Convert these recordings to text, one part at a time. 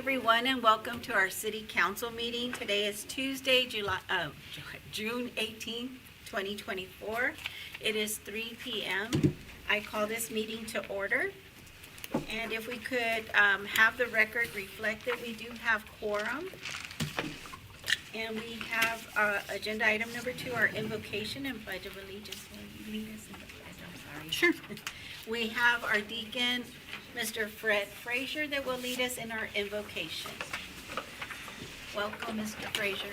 everyone, and welcome to our city council meeting. Today is Tuesday, June 18th, 2024. It is 3 p.m. I call this meeting to order. And if we could have the record reflect that we do have quorum. And we have agenda item number 2, our invocation and pledge of allegiance. Will you lead us in the pledge? I'm sorry. Sure. We have our deacon, Mr. Fred Frazier, that will lead us in our invocation. Welcome, Mr. Frazier.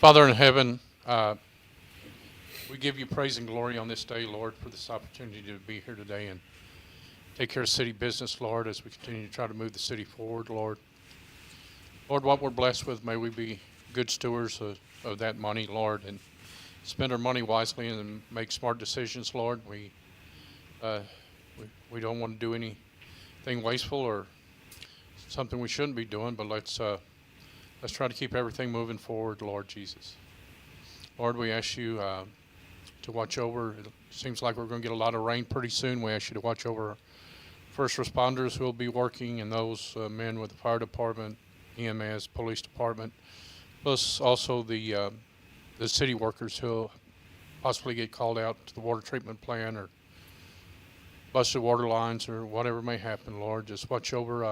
Father in heaven, we give you praise and glory on this day, Lord, for this opportunity to be here today and take care of city business, Lord, as we continue to try to move the city forward, Lord. Lord, what we're blessed with, may we be good stewards of that money, Lord, and spend our money wisely and make smart decisions, Lord. We don't want to do anything wasteful or something we shouldn't be doing, but let's try to keep everything moving forward, Lord Jesus. Lord, we ask you to watch over. It seems like we're going to get a lot of rain pretty soon. We ask you to watch over first responders who will be working and those men with the fire department, EMS, police department, plus also the city workers who possibly get called out to the water treatment plant or busted water lines or whatever may happen, Lord. Just watch over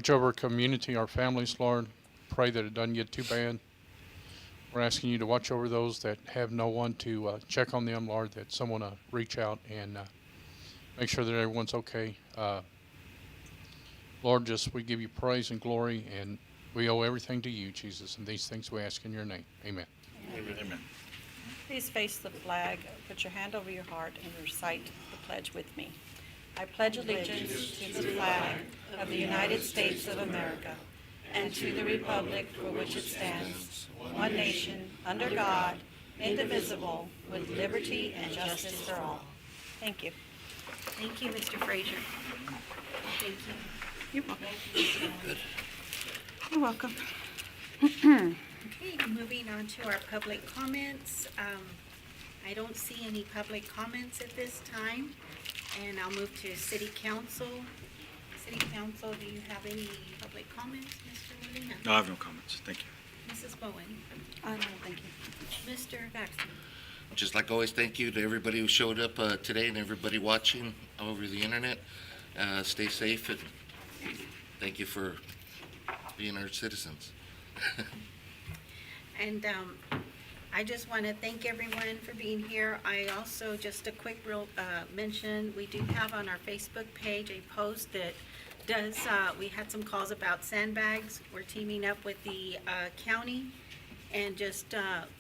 our community, our families, Lord. Pray that it doesn't get too bad. We're asking you to watch over those that have no one to check on them, Lord, that someone reach out and make sure that everyone's okay. Lord, just we give you praise and glory, and we owe everything to you, Jesus, and these things we ask in your name. Amen. Amen. Please face the flag, put your hand over your heart, and recite the pledge with me. I pledge allegiance to the flag of the United States of America and to the republic for which it stands, one nation, under God, indivisible, with liberty and justice for all. Thank you. Thank you, Mr. Frazier. Thank you. You're welcome. You're welcome. Okay, moving on to our public comments. I don't see any public comments at this time, and I'll move to City Council. City Council, do you have any public comments, Mr. Molina? No, I have no comments. Thank you. Mrs. Bowen? No, thank you. Mr. Baxter? Just like always, thank you to everybody who showed up today and everybody watching over the internet. Stay safe, and thank you for being our citizens. And I just want to thank everyone for being here. I also, just a quick mention, we do have on our Facebook page a post that does, we had some calls about sandbags. We're teaming up with the county, and just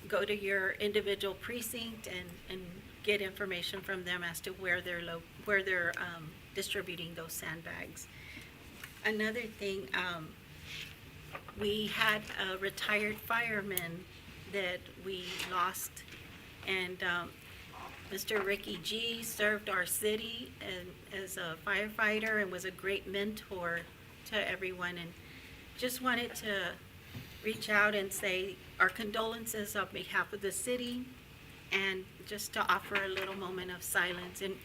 go to your individual precinct and get information from them as to where they're distributing those sandbags. Another thing, we had a retired fireman that we lost, and Mr. Ricky G served our city as a firefighter and was a great mentor to everyone, and just wanted to reach out and say our condolences on behalf of the city, and just to offer a little moment of silence in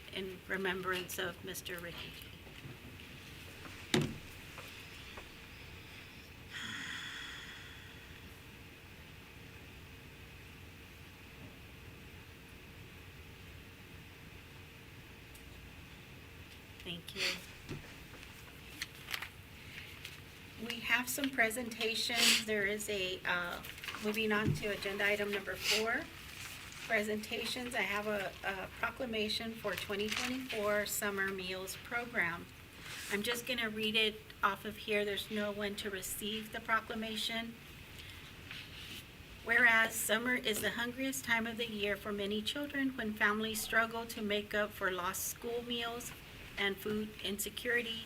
remembrance of Mr. Ricky G. Thank you. We have some presentations. There is moving on to agenda item number 4, presentations. I have a proclamation for 2024 Summer Meals Program. I'm just going to read it off of here. There's no one to receive the proclamation. Whereas summer is the hungriest time of the year for many children, when families struggle to make up for lost school meals and food insecurity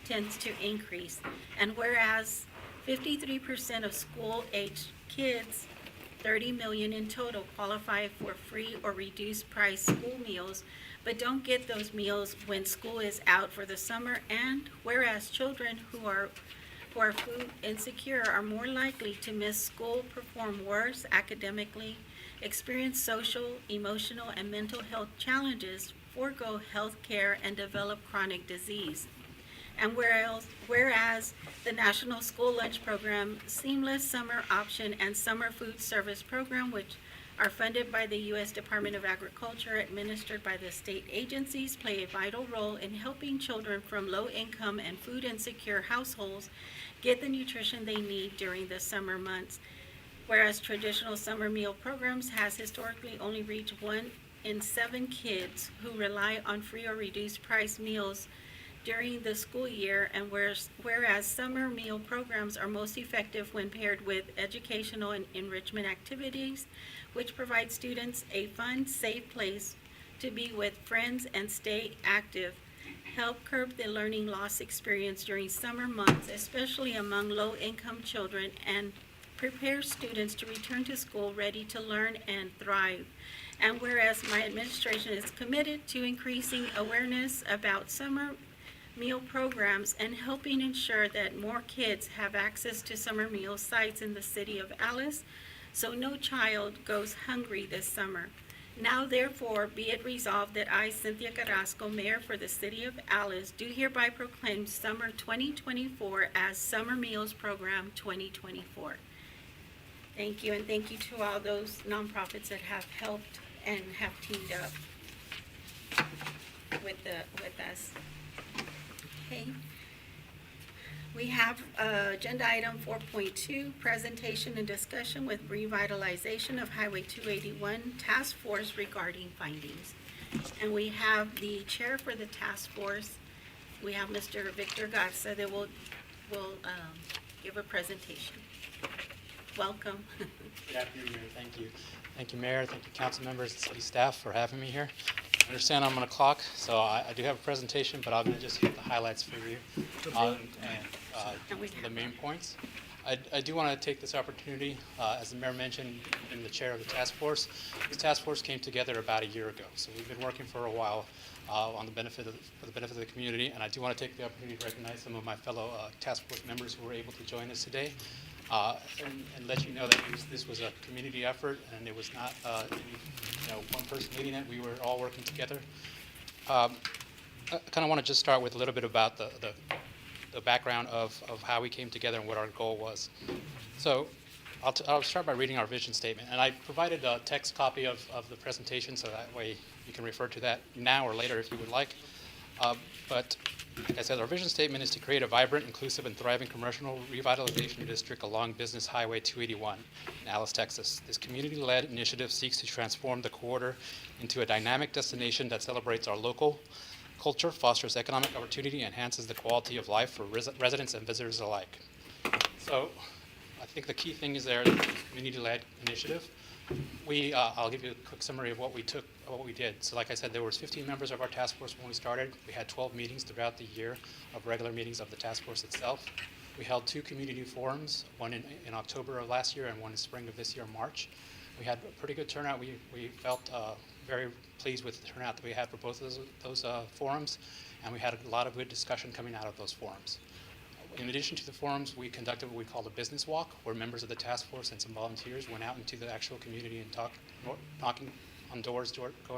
tends to increase. And whereas 53% of school-aged kids, 30 million in total, qualify for free or reduced price school meals, but don't get those meals when school is out for the summer. And whereas children who are food insecure are more likely to miss school, perform worse academically, experience social, emotional, and mental health challenges forego health care and develop chronic disease. And whereas the National School Lunch Program, Seamless Summer Option, and Summer Food Service Program, which are funded by the U.S. Department of Agriculture, administered by the state agencies, play a vital role in helping children from low-income and food-insecure households get the nutrition they need during the summer months. Whereas traditional summer meal programs has historically only reached 1 in 7 kids who rely on free or reduced price meals during the school year, and whereas summer meal programs are most effective when paired with educational and enrichment activities, which provide students a fun, safe place to be with friends and stay active, help curb the learning loss experience during summer months, especially among low-income children, and prepare students to return to school ready to learn and thrive. And whereas my administration is committed to increasing awareness about summer meal programs and helping ensure that more kids have access to summer meal sites in the city of Alice, so no child goes hungry this summer. Now therefore be it resolved that I, Cynthia Carrasco, Mayor for the City of Alice, do hereby proclaim Summer 2024 as Summer Meals Program 2024. Thank you, and thank you to all those nonprofits that have helped and have teamed up with us. Okay. We have agenda item 4.2, presentation and discussion with revitalization of Highway 281 task force regarding findings. And we have the chair for the task force. We have Mr. Victor Garza that will give a presentation. Welcome. Good afternoon, Mayor. Thank you. Thank you, Mayor. Thank you, council members and city staff for having me here. I understand I'm on a clock, so I do have a presentation, but I'm going to just hit the highlights for you and the main points. I do want to take this opportunity, as the mayor mentioned, in the chair of the task force. This task force came together about a year ago, so we've been working for a while for the benefit of the community, and I do want to take the opportunity to recognize some of my fellow task force members who were able to join us today. And let you know that this was a community effort, and it was not one person leading it. We were all working together. I kind of want to just start with a little bit about the background of how we came together and what our goal was. So I'll start by reading our vision statement, and I provided a text copy of the presentation, so that way you can refer to that now or later if you would like. But like I said, our vision statement is to create a vibrant, inclusive, and thriving commercial revitalization district along Business Highway 281 in Alice, Texas. This community-led initiative seeks to transform the corridor into a dynamic destination that celebrates our local culture, fosters economic opportunity, and enhances the quality of life for residents and visitors alike. So I think the key thing is there, the community-led initiative. I'll give you a quick summary of what we did. So like I said, there was 15 members of our task force when we started. We had 12 meetings throughout the year of regular meetings of the task force itself. We held 2 community forums, one in October of last year and one in spring of this year, March. We had a pretty good turnout. We felt very pleased with the turnout that we had for both of those forums, and we had a lot of good discussion coming out of those forums. In addition to the forums, we conducted what we call a business walk, where members of the task force and some volunteers went out into the actual community and knocking on doors,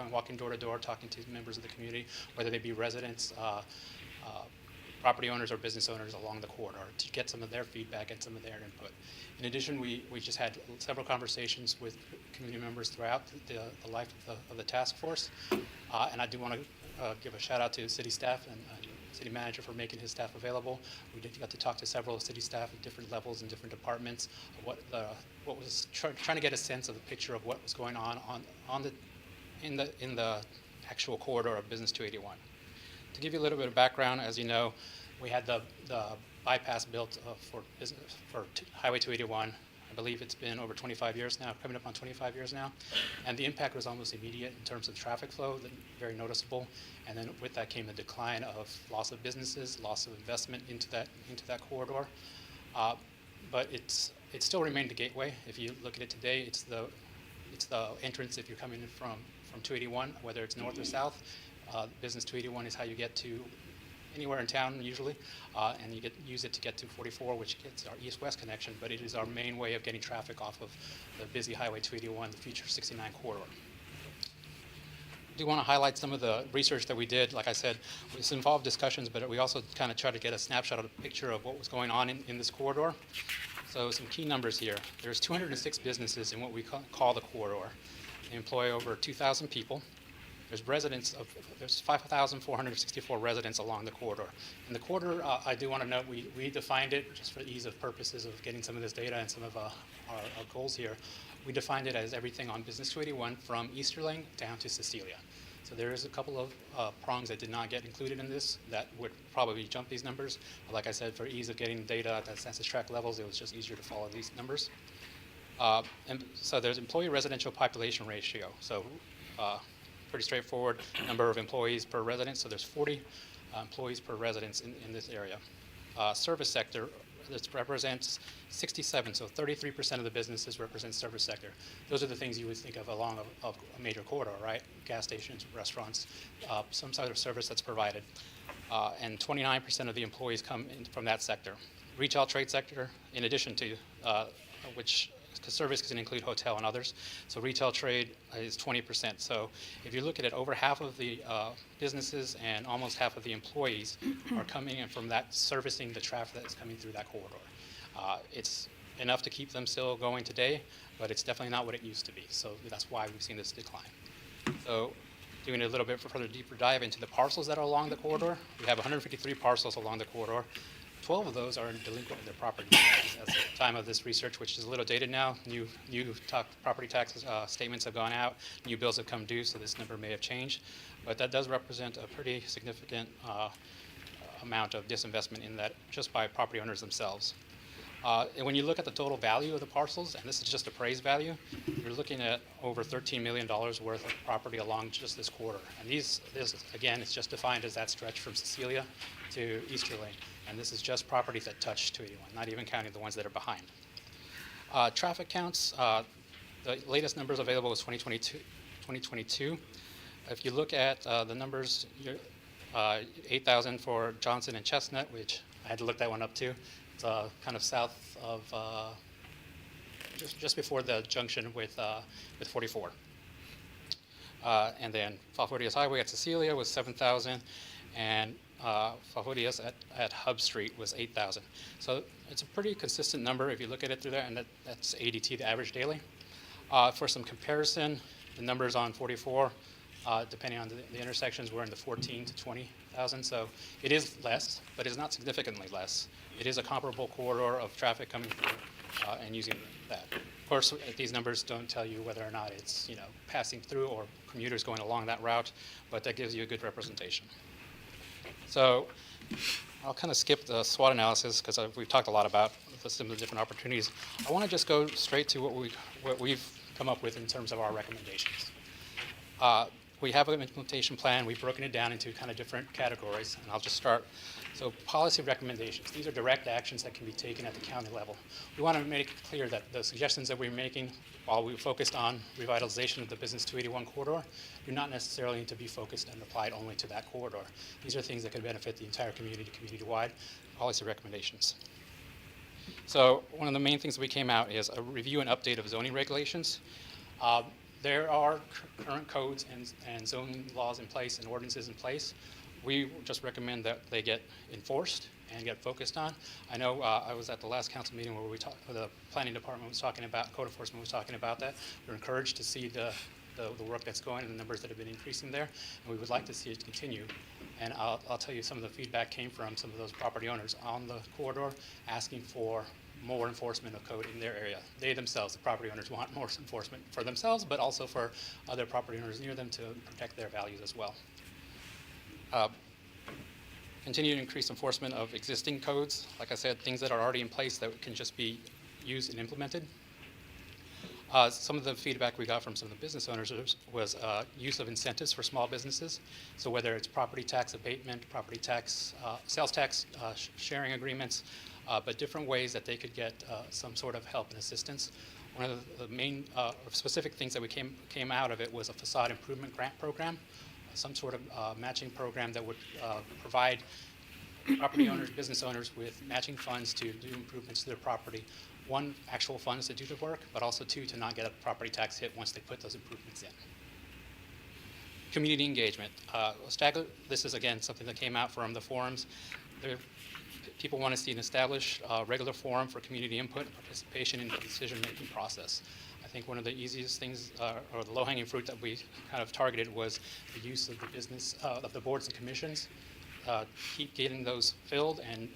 walking door to door, talking to members of the community, whether they be residents, property owners, or business owners along the corridor, to get some of their feedback and some of their input. In addition, we just had several conversations with community members throughout the life of the task force, and I do want to give a shout out to city staff and city manager for making his staff available. We got to talk to several city staff at different levels and different departments of what was trying to get a sense of the picture of what was going on in the actual corridor of Business 281. To give you a little bit of background, as you know, we had the bypass built for Highway 281. I believe it's been over 25 years now, coming up on 25 years now, and the impact was almost immediate in terms of traffic flow, very noticeable. And then with that came the decline of loss of businesses, loss of investment into that corridor. But it still remained the gateway. If you look at it today, it's the entrance if you're coming in from 281, whether it's north or south. Business 281 is how you get to anywhere in town usually, and you use it to get to 44, which gets our east-west connection, but it is our main way of getting traffic off of the busy Highway 281, the future 69 corridor. do want to highlight some of the research that we did. Like I said, this involved discussions, but we also kind of tried to get a snapshot of the picture of what was going on in this corridor. So some key numbers here. There's 206 businesses in what we call the corridor. They employ over 2,000 people. There's 5,464 residents along the corridor. And the corridor, I do want to note, we defined it, just for the ease of purposes of getting some of this data and some of our goals here. We defined it as everything on Business 281 from Easterling down to Cecilia. So there is a couple of prongs that did not get included in this that would probably jump these numbers. But like I said, for ease of getting data at the census tract levels, it was just easier to follow these numbers. And so there's employee residential population ratio. So pretty straightforward number of employees per resident. So there's 40 employees per residence in this area. Service sector, this represents 67, so 33% of the businesses represent service sector. Those are the things you would think of along a major corridor, right? Gas stations, restaurants, some sort of service that's provided. And 29% of the employees come in from that sector. Retail trade sector, in addition to which service can include hotel and others. So retail trade is 20%. So if you look at it, over half of the businesses and almost half of the employees are coming in from that, servicing the traffic that's coming through that corridor. It's enough to keep them still going today, but it's definitely not what it used to be. So that's why we've seen this decline. So doing a little bit further deeper dive into the parcels that are along the corridor, we have 153 parcels along the corridor. 12 of those are delinquent in their property taxes at the time of this research, which is a little dated now. New property tax statements have gone out, new bills have come due, so this number may have changed. But that does represent a pretty significant amount of disinvestment in that just by property owners themselves. And when you look at the total value of the parcels, and this is just appraised value, you're looking at over $13 million worth of property along just this corridor. And this, again, it's just defined as that stretch from Cecilia to Easterling. And this is just properties that touch 281, not even counting the ones that are behind. Traffic counts, the latest numbers available is 2022. If you look at the numbers, 8,000 for Johnson and Chestnut, which I had to look that one up too. It's kind of south of, just before the junction with 44. And then Falfurrias Highway at Cecilia was 7,000, and Falfurrias at Hub Street was 8,000. So it's a pretty consistent number if you look at it through there, and that's ADT, the average daily. For some comparison, the numbers on 44, depending on the intersections, were in the 14 to 20,000. So it is less, but it's not significantly less. It is a comparable corridor of traffic coming through and using that. Of course, these numbers don't tell you whether or not it's passing through or commuters going along that route, but that gives you a good representation. So I'll kind of skip the SWOT analysis because we've talked a lot about some of the different opportunities. I want to just go straight to what we've come up with in terms of our recommendations. We have an implementation plan. We've broken it down into kind of different categories, and I'll just start. So policy recommendations. These are direct actions that can be taken at the county level. We want to make it clear that the suggestions that we're making, while we focused on revitalization of the Business 281 corridor, do not necessarily need to be focused and applied only to that corridor. These are things that could benefit the entire community-wide policy recommendations. So one of the main things that we came out is a review and update of zoning regulations. There are current codes and zoning laws in place and ordinances in place. We just recommend that they get enforced and get focused on. I know I was at the last council meeting where the planning department was talking about, code enforcement was talking about that. We're encouraged to see the work that's going and the numbers that have been increasing there, and we would like to see it continue. And I'll tell you some of the feedback came from some of those property owners on the corridor asking for more enforcement of code in their area. They themselves, the property owners, want more enforcement for themselves, but also for other property owners near them to protect their values as well. Continue to increase enforcement of existing codes. Like I said, things that are already in place that can just be used and implemented. Some of the feedback we got from some of the business owners was use of incentives for small businesses. So whether it's property tax abatement, property tax, sales tax sharing agreements, but different ways that they could get some sort of help and assistance. One of the main specific things that we came out of it was a facade improvement grant program, some sort of matching program that would provide property owners, business owners with matching funds to do improvements to their property. One, actual funds to do the work, but also two, to not get a property tax hit once they put those improvements in. community engagement. This is, again, something that came out from the forums. People want to see an established regular forum for community input and participation in the decision-making process. I think one of the easiest things, or the low-hanging fruit that we kind of targeted, was the use of the business, of the boards and commissions. Keep getting those filled and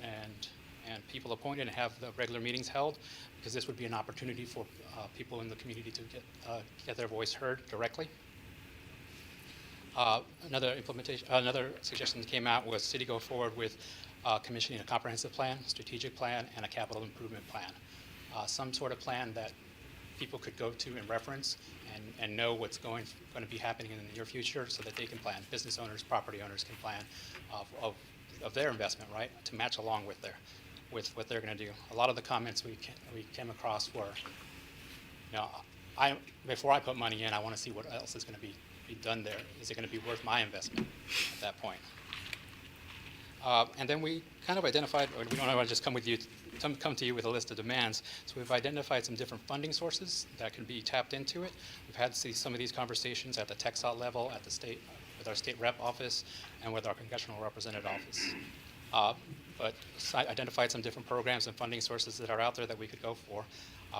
people appointed and have the regular meetings held, because this would be an opportunity for people in the community to get their voice heard directly. Another suggestion that came out was city go forward with commissioning a comprehensive plan, strategic plan, and a capital improvement plan. Some sort of plan that people could go to and reference and know what's going to be happening in the near future, so that they can plan. Business owners, property owners can plan of their investment, right, to match along with what they're going to do. A lot of the comments we came across were, before I put money in, I want to see what else is going to be done there. Is it going to be worth my investment at that point? And then we kind of identified, or we don't want to just come to you with a list of demands. So we've identified some different funding sources that can be tapped into it. We've had some of these conversations at the TxDOT level, at the state, with our state rep office, and with our congressional representative office. But identified some different programs and funding sources that are out there that we could go for,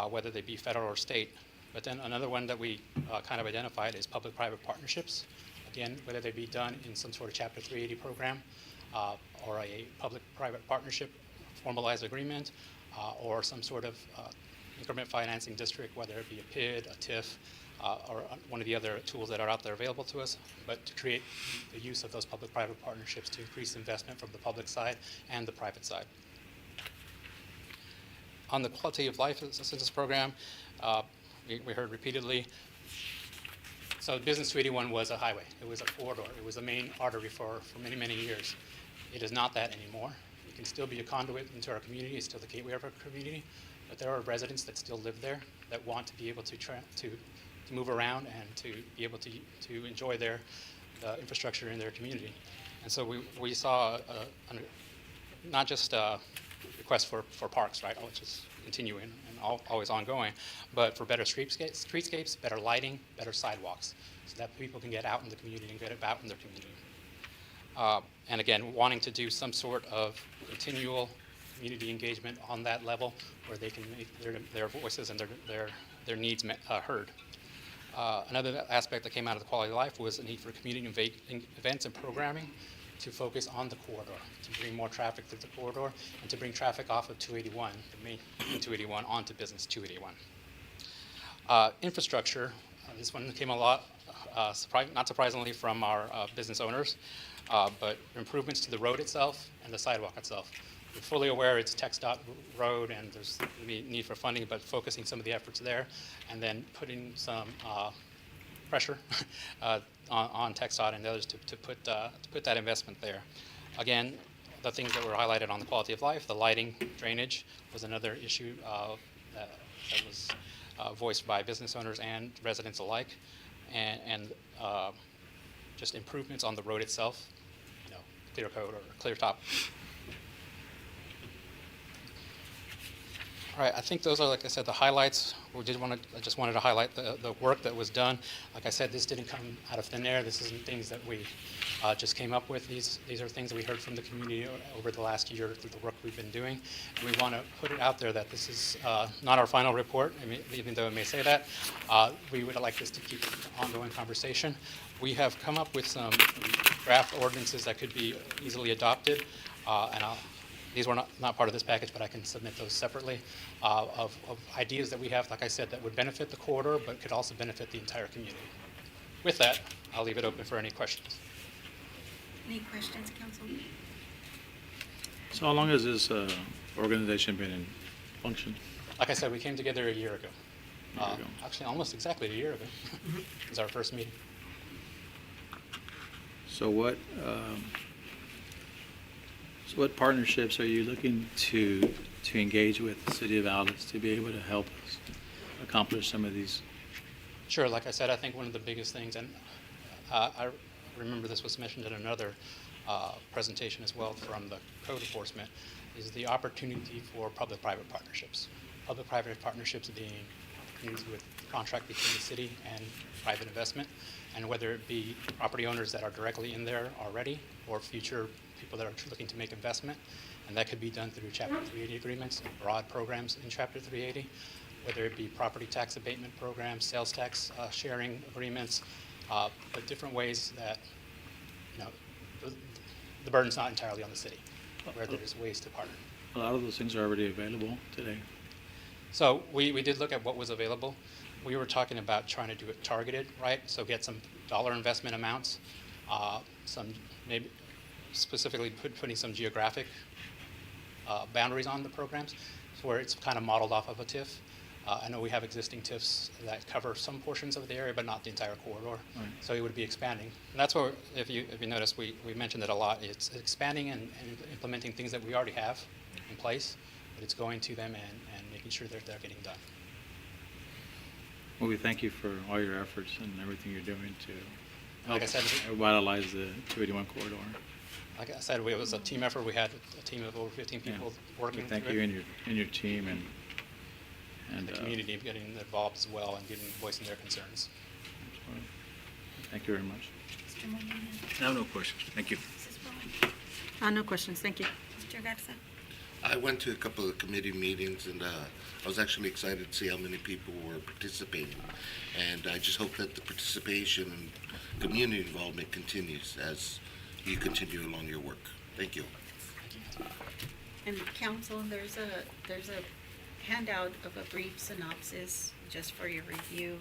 whether they be federal or state. But then another one that we kind of identified is public-private partnerships. Again, whether they be done in some sort of Chapter 380 program, or a public-private partnership formalized agreement, or some sort of increment financing district, whether it be a PID, a TIF, or one of the other tools that are out there available to us, but to create the use of those public-private partnerships to increase investment from the public side and the private side. On the quality of life assistance program, we heard repeatedly, so Business 281 was a highway. It was a corridor. It was a main artery for many, many years. It is not that anymore. It can still be a conduit into our community. It's still the gateway of our community. But there are residents that still live there that want to be able to move around and to be able to enjoy their infrastructure in their community. And so we saw not just a request for parks, right, which is continuing and always ongoing, but for better streetscapes, better lighting, better sidewalks, so that people can get out in the community and get about in their community. And again, wanting to do some sort of continual community engagement on that level, where they can make their voices and their needs heard. Another aspect that came out of the quality of life was the need for community events and programming to focus on the corridor, to bring more traffic through the corridor, and to bring traffic off of 281, the main 281, onto Business 281. Infrastructure, this one came a lot, not surprisingly, from our business owners, but improvements to the road itself and the sidewalk itself. We're fully aware it's TxDOT road and there's need for funding, but focusing some of the efforts there, and then putting some pressure on TxDOT and others to put that investment there. Again, the things that were highlighted on the quality of life, the lighting, drainage was another issue that was voiced by business owners and residents alike, and just improvements on the road itself, clear coat or clear top. All right, I think those are, like I said, the highlights. I just wanted to highlight the work that was done. Like I said, this didn't come out of thin air. This isn't things that we just came up with. These are things that we heard from the community over the last year through the work we've been doing. And we want to put it out there that this is not our final report, even though it may say that. We would like this to keep an ongoing conversation. We have come up with some draft ordinances that could be easily adopted, and these were not part of this package, but I can submit those separately, of ideas that we have, like I said, that would benefit the corridor, but could also benefit the entire community. With that, I'll leave it open for any questions. Any questions, council? So how long has this organization been in function? Like I said, we came together a year ago. A year ago. Actually, almost exactly a year ago. It was our first meeting. So what partnerships are you looking to engage with the City of Alice to be able to help us accomplish some of these? Sure, like I said, I think one of the biggest things, and I remember this was mentioned in another presentation as well from the code enforcement, is the opportunity for public-private partnerships. Public-private partnerships being opportunities with contract between the city and private investment, and whether it be property owners that are directly in there already or future people that are looking to make investment. And that could be done through Chapter 380 agreements and broad programs in Chapter 380, whether it be property tax abatement programs, sales tax sharing agreements, but different ways that, the burden's not entirely on the city, where there's ways to partner. A lot of those things are already available today. So we did look at what was available. We were talking about trying to do it targeted, right? So get some dollar investment amounts, some maybe specifically putting some geographic boundaries on the programs, where it's kind of modeled off of a TIF. I know we have existing TIFs that cover some portions of the area, but not the entire corridor. Right. So it would be expanding. And that's where, if you notice, we mentioned it a lot. It's expanding and implementing things that we already have in place, but it's going to them and making sure that they're getting done. Well, we thank you for all your efforts and everything you're doing to help Like I said, revitalize the 281 corridor. Like I said, it was a team effort. We had a team of over 15 people Yeah. working We thank through you it. and your team and The community getting involved as well and voicing their concerns. thank you very much. Mr. Molina, I have no questions. Thank you. Mrs. Bowen, No questions, thank you. Mr. Garza. I went to a couple of committee meetings, and I was actually excited to see how many people were participating. And I just hope that the participation and community involvement continues as you continue along your work. Thank you. And council, there's a handout of a brief synopsis just for your review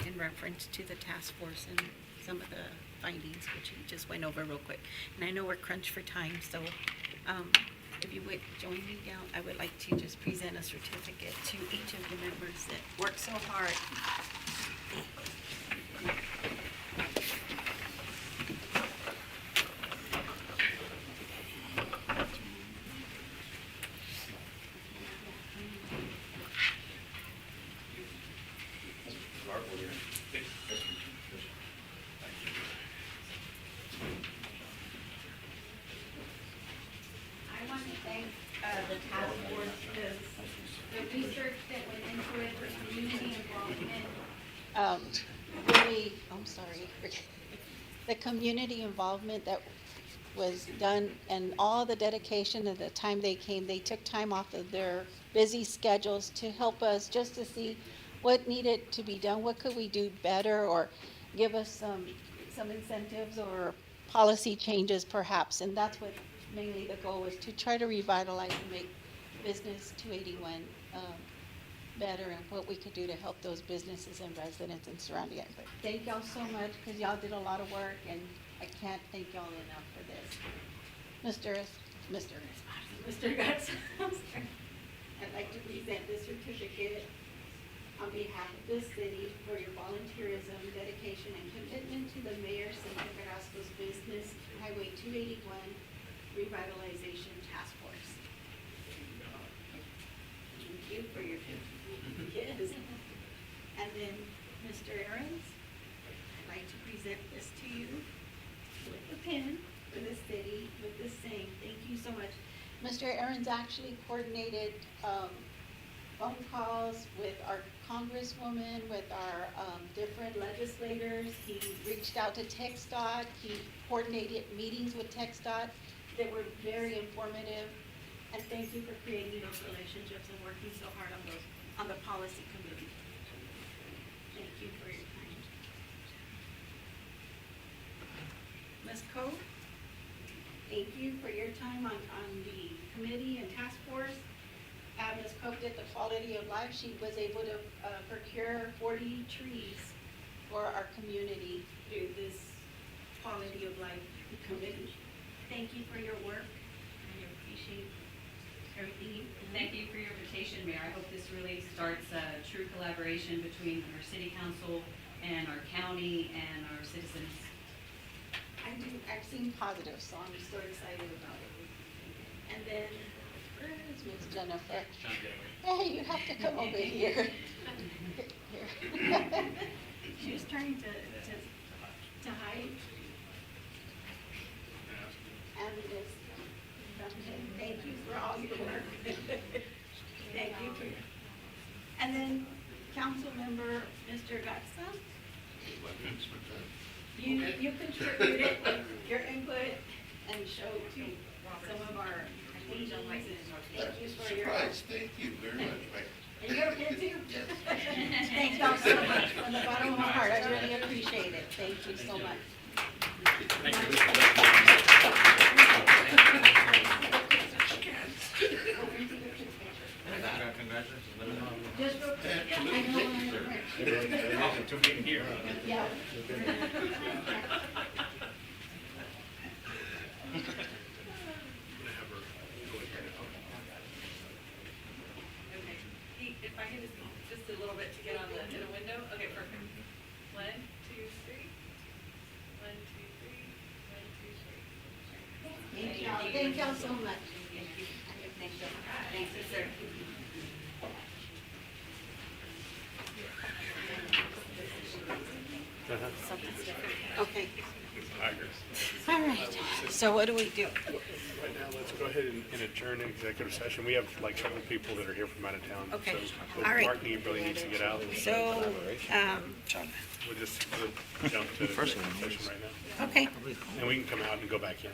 in reference to the task force and some of the findings, which you just went over real quick. And I know we're crunched for time, so if you would join me down, I would like to just present a certificate to each of the members that worked so hard. I want to thank the task force because the research that went into it for community involvement, really, I'm sorry, the community involvement that was done and all the dedication and the time they came, they took time off of their busy schedules to help us just to see what needed to be done, what could we do better, or give us some incentives or policy changes perhaps. And that's what mainly the goal was, to try to revitalize and make business 281 better and what we could do to help those businesses and residents and surrounding it. But thank y'all so much because y'all did a lot of work and I can't thank y'all enough for this. Mr. Gatz, I'm sorry. I'd like to present this certificate on behalf of this city for your volunteerism, dedication, and commitment to the Mayor Cesar Carrasco's Business Highway 281 Revitalization Task Force. Thank you for your, yes. And then, Mr. Aarons, I'd like to present this to you with the pin for the city with the same. Thank you so much. Mr. Aarons actually coordinated phone calls with our congresswoman, with our different legislators. He reached out to TxDOT. He coordinated meetings with TxDOT that were very informative. And thank you for creating those relationships and working so hard on the policy committee. Thank you for your time. Ms. Coe, thank you for your time on the committee and task force. Ms. Coe did the quality of life. She was able to procure 40 trees for our community through this quality of life committee. Thank you for your work. I appreciate everything. Thank you for your invitation, Mayor. I hope this really starts a true collaboration between our city council and our county and our citizens. I've seen positive, so I'm so excited about it. And then, where is Ms. Jennifer? Hey, you have to come over here. Here. She was trying to hide. And just, thank you for all your work. Thank you for, and then council member, Mr. Garza. You contributed your input and showed to some of our meetings, and thank you for your. Thank you very much, Mike. And you're here too? Thank y'all so much from the bottom of my heart. I really appreciate it. Thank you so much. Just real quick. I know. Welcome to being here. Yeah. Okay. If I can just a little bit to get on the, in a window. Okay, perfect. 1, 2, 3. 1, 2, 3. 1, 2, 3. Thank y'all. Thank y'all so much. Thanks, sir. Okay. All right. So what do we do? Right now, let's go ahead and adjourn an executive session. We have like several people that are here from out of town. Okay. So All right. Mark really needs to get out. So, We'll just jump to executive session right now. okay. And we can come out and go back in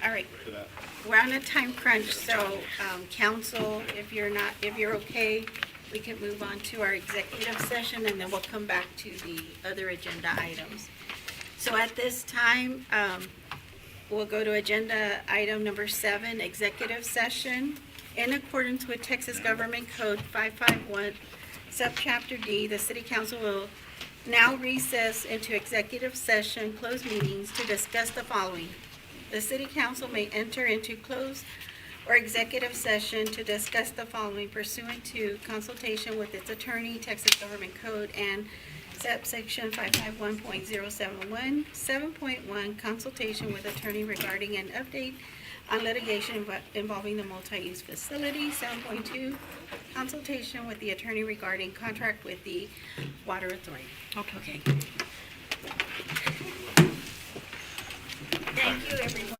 All right. to that. We're on a time crunch, so, council, if you're okay, we can move on to our executive session, and then we'll come back to the other agenda items. So at this time, we'll go to agenda item number 7, executive session. In accordance with Texas Government Code 551, Subchapter D, the city council will now recess into executive session, closed meetings to discuss the following. The city council may enter into closed or executive session to discuss the following pursuant to consultation with its attorney, Texas Government Code, and subsection 551.071, 7.1, consultation with attorney regarding an update on litigation involving the multi-use facility, 7.2, consultation with the attorney regarding contract with the water authority. Okay. Thank you, everyone.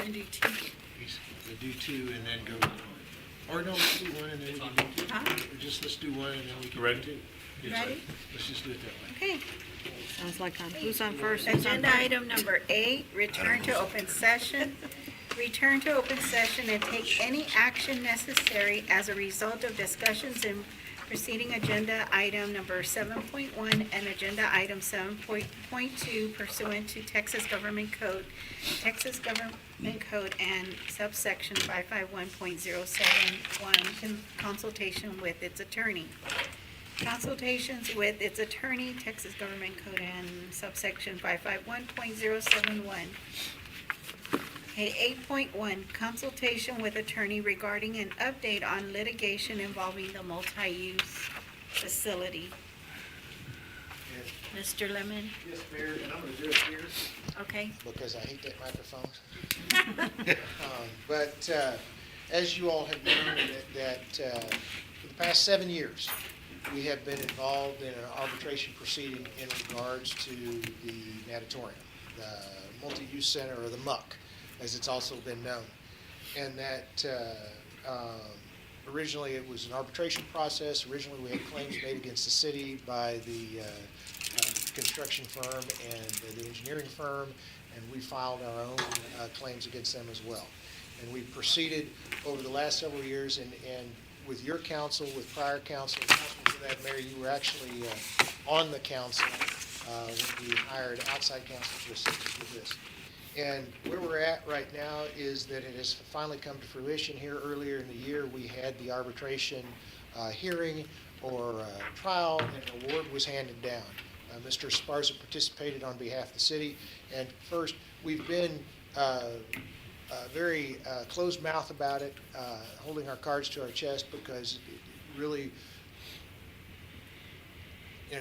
gonna do two. We'll do two and then go, or no, let's do one and then we can do two. Huh? Or just, let's do one and then we can do Ready? two. Ready? Let's just do it that way. Okay. Sounds like who's on first? Who's on Agenda first? item number 8, return to open session. Return to open session and take any action necessary as a result of discussions in preceding agenda item number 7.1 and agenda item 7.2 pursuant to Texas Government Code and subsection 551.071, in consultation with its attorney. Consultations with its attorney, Texas Government Code and subsection 551.071. Okay, 8.1, consultation with attorney regarding an update on litigation involving the multi-use facility. Mr. Lemon, Yes, Mayor, and I'm gonna do it here okay? because I hate that microphone. But as you all have known, for the past 7 years, we have been involved in an arbitration proceeding in regards to the natatorium, the multi-use center, or the MUC, as it's also been known. And that originally it was an arbitration process. Originally we had claims made against the city by the construction firm and the engineering firm, and we filed our own claims against them as well. And we proceeded over the last several years, and with your counsel, with prior counsel, for that, Mayor, you were actually on the council when we hired outside counsel to assist us with this. And where we're at right now is that it has finally come to fruition here. Earlier in the year, we had the arbitration hearing or trial, and an award was handed down. Mr. Esparza participated on behalf of the city. And first, we've been very closed mouth about it, holding our cards to our chest, because it really,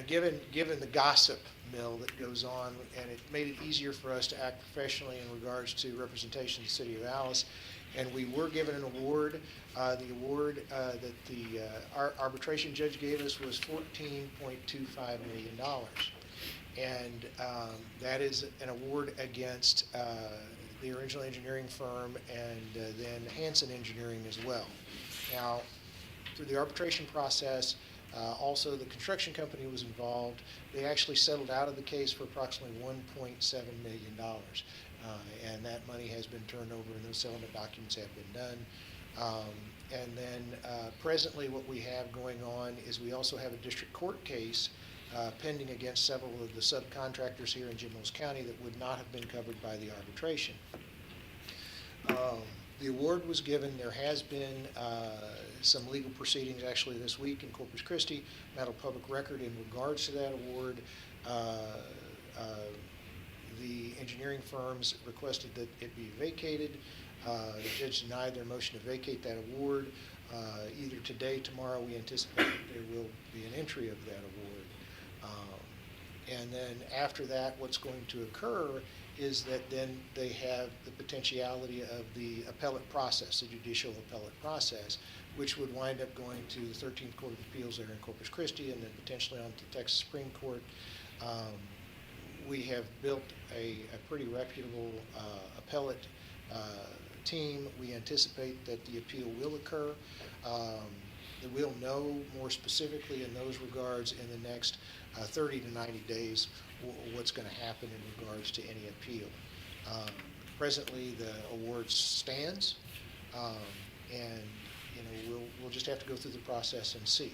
given the gossip mill that goes on, and it made it easier for us to act professionally in regards to representation of the city of Alice. And we were given an award. The award that the arbitration judge gave us was $14.25 million. And that is an award against the original engineering firm and then Hanson Engineering as well. Now, through the arbitration process, also the construction company was involved. They actually settled out of the case for approximately $1.7 million. And that money has been turned over, and those settlement documents have been done. And then presently what we have going on is we also have a district court case pending against several of the subcontractors here in Jim Mills County that would not have been covered by the arbitration. The award was given. There has been some legal proceedings actually this week in Corpus Christi, matter of public record in regards to that award. The engineering firms requested that it be vacated. The judge denied their motion to vacate that award. Either today, tomorrow, we anticipate that there will be an entry of that award. And then after that, what's going to occur is that then they have the potentiality of the appellate process, the judicial appellate process, which would wind up going to the 13th Court of Appeals there in Corpus Christi and then potentially on to Texas Supreme Court. We have built a pretty reputable appellate team. We anticipate that the appeal will occur. That we'll know more specifically in those regards in the next 30 to 90 days what's going to happen in regards to any appeal. Presently, the award stands, and we'll just have to go through the process and see.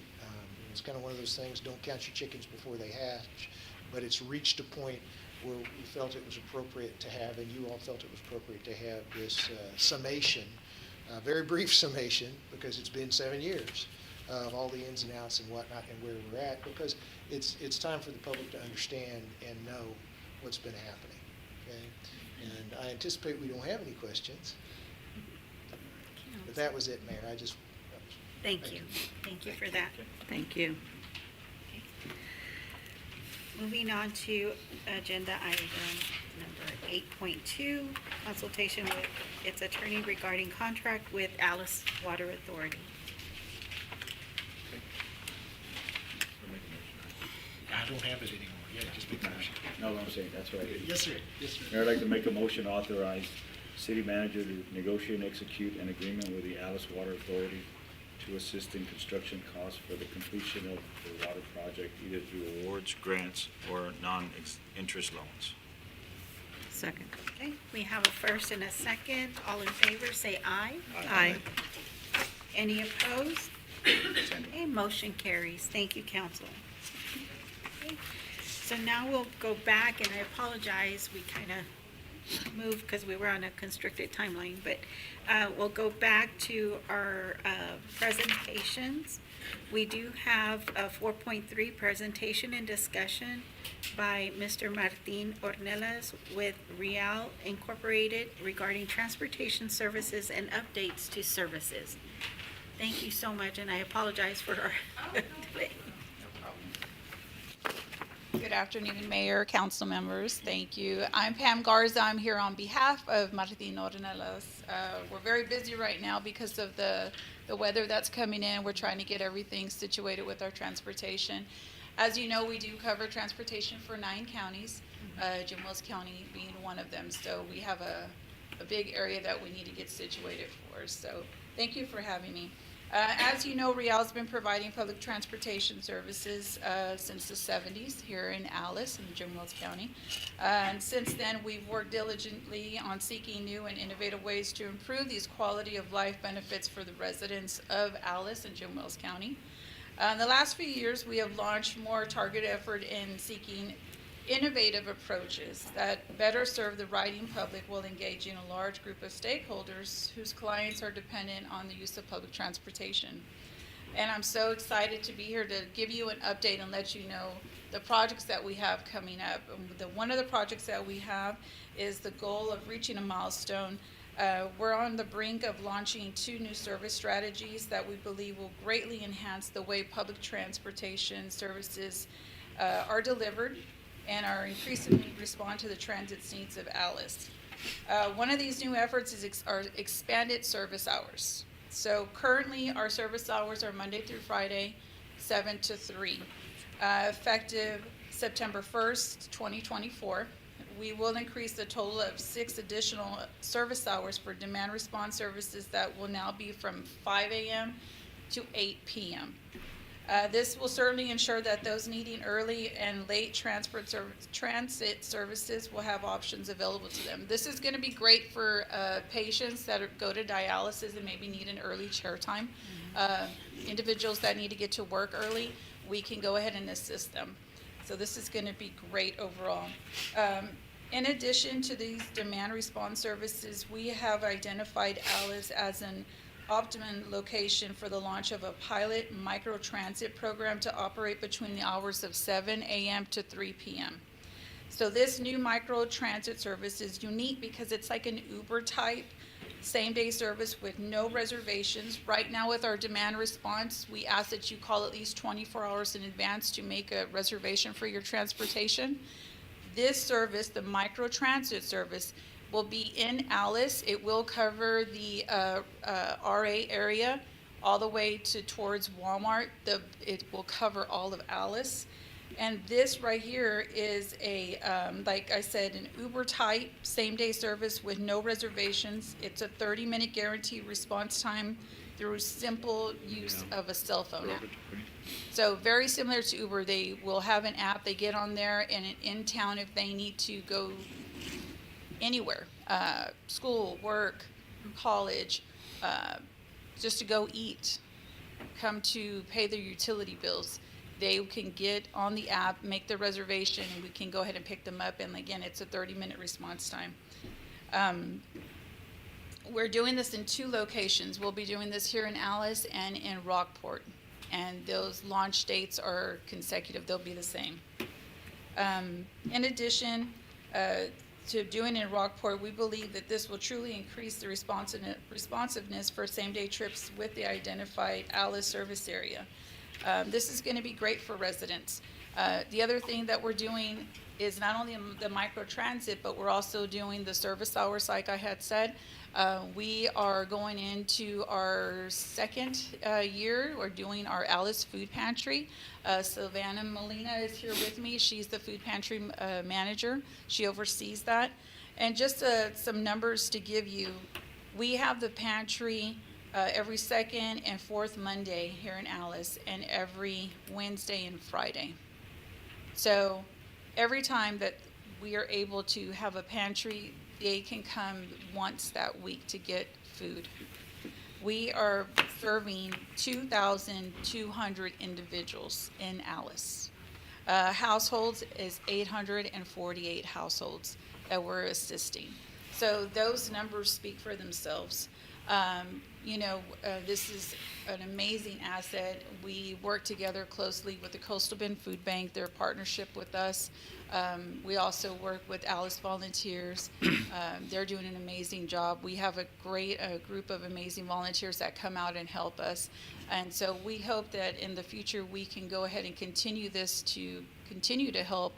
It's kind of one of those things: don't count your chickens before they hatch. But it's reached a point where we felt it was appropriate to have, and you all felt it was appropriate to have this summation, very brief summation, because it's been 7 years of all the ins and outs and whatnot and where we're at, because it's time for the public to understand and know what's been happening. Okay, and I anticipate we don't have any questions, but that was it, Mayor. Thank you. Thank you for that. Thank you. Moving on to agenda item number 8.2, consultation with its attorney regarding contract with Alice Water Authority. I don't have it anymore. Yeah, just make a motion. No, I'm saying, that's right. Yes, sir. Yes, sir. Mayor, I'd like to make a motion to authorize city manager to negotiate and execute an agreement with the Alice Water Authority to assist in construction costs for the completion of the water project, either through awards, grants, or non-interest loans. Second. Okay, we have a first and a second. All in favor, say aye. Aye. Any opposed? Okay, motion carries. Thank you, council. Okay, so now we'll go back, and I apologize, we kind of moved because we were on a constricted timeline, but we'll go back to our presentations. We do have a 4.3 presentation and discussion by Mr. Martin Ornelas with Real Incorporated regarding transportation services and updates to services. Thank you so much, and I apologize for our delay. Good afternoon, Mayor, council members. Thank you. I'm Pam Garza. I'm here on behalf of Martin Ornelas. We're very busy right now because of the weather that's coming in. We're trying to get everything situated with our transportation. As you know, we do cover transportation for 9 counties, Jim Wells County being one of them. So we have a big area that we need to get situated for. So thank you for having me. As you know, Real's been providing public transportation services since the 70s here in Alice in Jim Wells County. And since then, we've worked diligently on seeking new and innovative ways to improve these quality of life benefits for the residents of Alice and Jim Wells County. In the last few years, we have launched more targeted effort in seeking innovative approaches that better serve the riding public while engaging a large group of stakeholders whose clients are dependent on the use of public transportation. And I'm so excited to be here to give you an update and let you know the projects that we have coming up. One of the projects that we have is the goal of reaching a milestone. We're on the brink of launching 2 new service strategies that we believe will greatly enhance the way public transportation services are delivered and are increasingly respond to the transit needs of Alice. One of these new efforts is our expanded service hours. So currently, our service hours are Monday through Friday, 7 to 3. Effective September 1st, 2024, we will increase the total of 6 additional service hours for demand response services that will now be from 5 a.m. to 8 p.m. This will certainly ensure that those needing early and late transit services will have options available to them. This is going to be great for patients that go to dialysis and maybe need an early chair time. Individuals that need to get to work early, we can go ahead and assist them. So this is going to be great overall. In addition to these demand response services, we have identified Alice as an optimum location for the launch of a pilot microtransit program to operate between the hours of 7 a.m. to 3 p.m. So this new microtransit service is unique because it's like an Uber type same-day service with no reservations. Right now with our demand response, we ask that you call at least 24 hours in advance to make a reservation for your transportation. This service, the microtransit service, will be in Alice. It will cover the RA area all the way towards Walmart. It will cover all of Alice. And this right here is a, like I said, an Uber type same-day service with no reservations. It's a 30-minute guaranteed response time through simple use of a cell phone app. So very similar to Uber, they will have an app. They get on there and in town if they need to go anywhere, school, work, college, just to go eat, come to pay their utility bills. They can get on the app, make the reservation, and we can go ahead and pick them up. And again, it's a 30-minute response time. We're doing this in 2 locations. We'll be doing this here in Alice and in Rockport. And those launch dates are consecutive. They'll be the same. In addition to doing it in Rockport, we believe that this will truly increase the responsiveness for same-day trips with the identified Alice service area. This is going to be great for residents. The other thing that we're doing is not only the microtransit, but we're also doing the service hours, like I had said. We are going into our 2nd year. We're doing our Alice Food Pantry. Sylvana Molina is here with me. She's the food pantry manager. She oversees that. And just some numbers to give you, we have the pantry every second and fourth Monday here in Alice, and every Wednesday and Friday. So every time that we are able to have a pantry, they can come once that week to get food. We are serving 2,200 individuals in Alice. Households is 848 households that we're assisting. So those numbers speak for themselves. This is an amazing asset. We work together closely with the Coastal Bend Food Bank, their partnership with us. We also work with Alice Volunteers. They're doing an amazing job. We have a great group of amazing volunteers that come out and help us. And so we hope that in the future we can go ahead and continue this to continue to help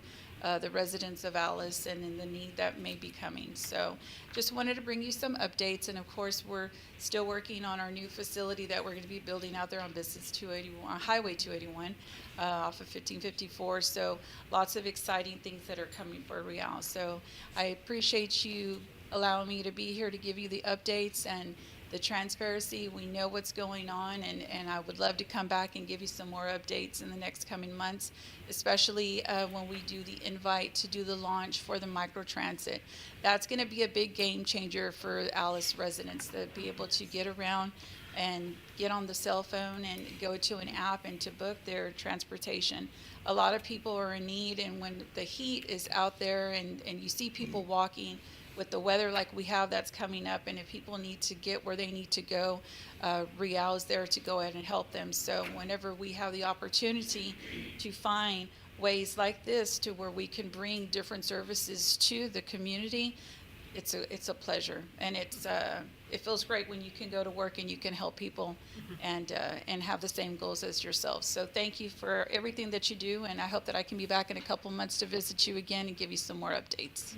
the residents of Alice and in the need that may be coming. So just wanted to bring you some updates. And of course, we're still working on our new facility that we're going to be building out there on Highway 281 off of 1554. So lots of exciting things that are coming for Real. So I appreciate you allowing me to be here to give you the updates and the transparency. We know what's going on, and I would love to come back and give you some more updates in the next coming months, especially when we do the invite to do the launch for the microtransit. That's going to be a big game changer for Alice residents, to be able to get around and get on the cell phone and go to an app and to book their transportation. A lot of people are in need, and when the heat is out there and you see people walking, with the weather like we have that's coming up, and if people need to get where they need to go, Real is there to go ahead and help them. So whenever we have the opportunity to find ways like this to where we can bring different services to the community, it's a pleasure, and it feels great when you can go to work and you can help people and have the same goals as yourself. So thank you for everything that you do, and I hope that I can be back in a couple months to visit you again and give you some more updates.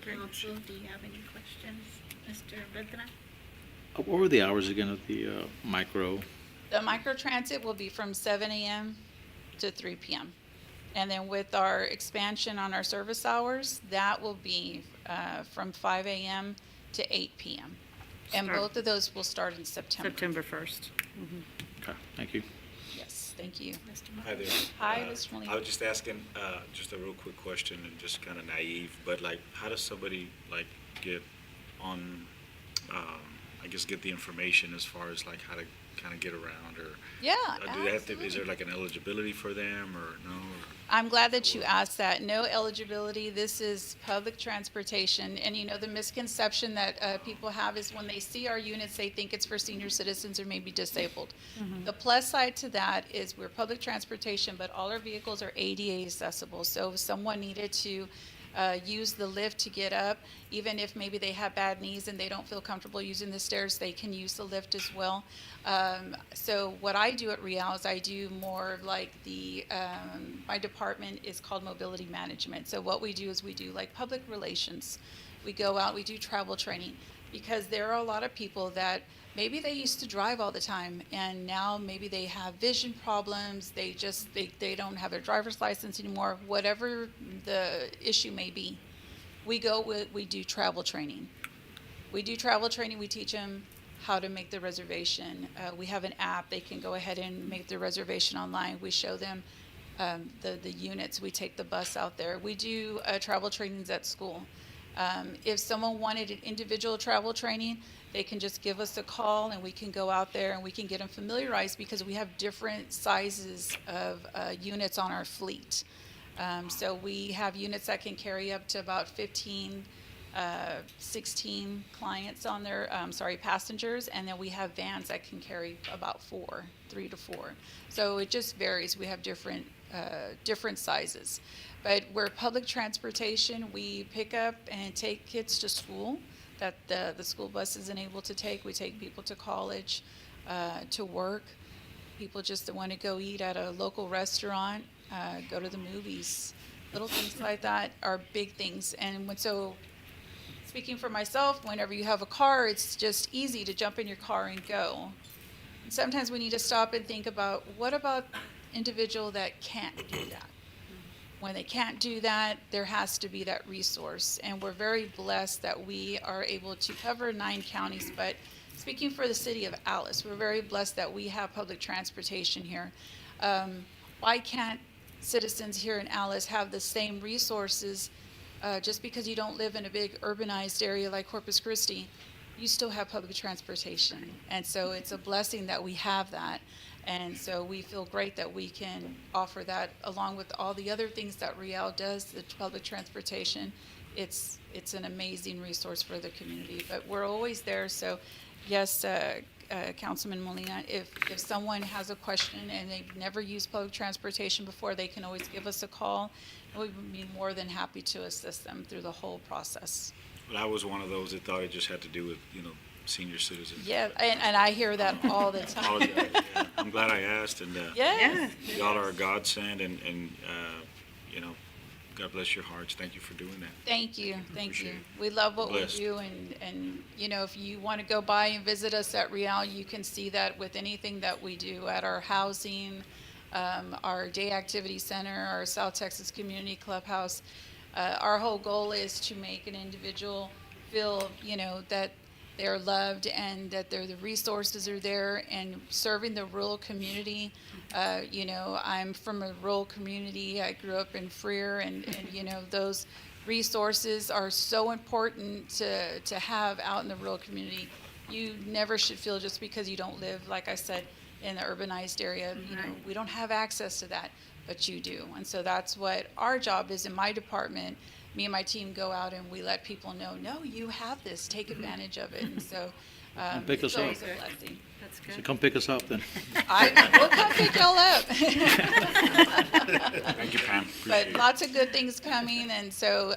Council, do you have any questions? Mr. Beltran? What were the hours again of the micro? The microtransit will be from 7 a.m. to 3 p.m. And then with our expansion on our service hours, that will be from 5 a.m. to 8 p.m. And Start- both of those will start in September. September 1st. Okay, thank you. Yes, thank you. Hi there. Hi, Mr. Molina. I was just asking, just a real quick question and just kind of naive, but like, how does somebody like get on, I guess get the information as far as like how to kind of get around, or Yeah, do they have to, is absolutely. there like an eligibility for them or no? Or? I'm glad that you asked that. No eligibility. This is public transportation. And the misconception that people have is when they see our units, they think it's for senior citizens or maybe disabled. The plus side to that is we're public transportation, but all our vehicles are ADA accessible. So if someone needed to use the lift to get up, even if maybe they have bad knees and they don't feel comfortable using the stairs, they can use the lift as well. So what I do at Real is I do more like my department is called mobility management. So what we do is we do like public relations. We go out, we do travel training, because there are a lot of people that maybe they used to drive all the time, and now maybe they have vision problems, they don't have their driver's license anymore, whatever the issue may be. We do travel training. We teach them how to make the reservation. We have an app, they can go ahead and make the reservation online. We show them the units, we take the bus out there. We do travel trainings at school. If someone wanted an individual travel training, they can just give us a call and we can go out there and we can get them familiarized, because we have different sizes of units on our fleet. So we have units that can carry up to about 15, 16 clients on their, passengers, and then we have vans that can carry about 3 to 4. So it just varies. We have different sizes. But we're public transportation. We pick up and take kids to school that the school bus isn't able to take. We take people to college, to work. People just want to go eat at a local restaurant, go to the movies. Little things like that are big things. And speaking for myself, whenever you have a car, it's just easy to jump in your car and go. And sometimes we need to stop and think about, what about individual that can't do that? When they can't do that, there has to be that resource. And we're very blessed that we are able to cover 9 counties. But speaking for the city of Alice, we're very blessed that we have public transportation here. Why can't citizens here in Alice have the same resources just because you don't live in a big urbanized area like Corpus Christi? You still have public transportation. And so it's a blessing that we have that. And so we feel great that we can offer that along with all the other things that Real does, the public transportation. It's an amazing resource for the community, but we're always there. So yes, Councilman Molina, if someone has a question and they've never used public transportation before, they can always give us a call, and we'd be more than happy to assist them through the whole process. But I was one of those that thought it just had to do with, senior citizens. Yeah, and I hear that all the time. Apologize. Yeah. I'm glad I asked, and Yes. y'all are a godsend, and God bless your hearts. Thank you for doing that. Thank you. Appreciate it. We love what Blessed. we do, and if you want to go by and visit us at Real, you can see that with anything that we do at our housing, our day activity center, our South Texas Community Clubhouse. Our whole goal is to make an individual feel, that they're loved and that the resources are there, and serving the rural community. I'm from a rural community. I grew up in Freer, and those resources are so important to have out in the rural community. You never should feel just because you don't live, like I said, in the urbanized area, we don't have access to that, but you do. And so that's what our job is in my department. Me and my team go out and we let people know, no, you have this, take advantage of it. And so Pick it's us up. always a blessing. That's So good. come pick us up then. We'll come pick y'all up. Thank you, Pam. But Appreciate it. lots of good things coming, and so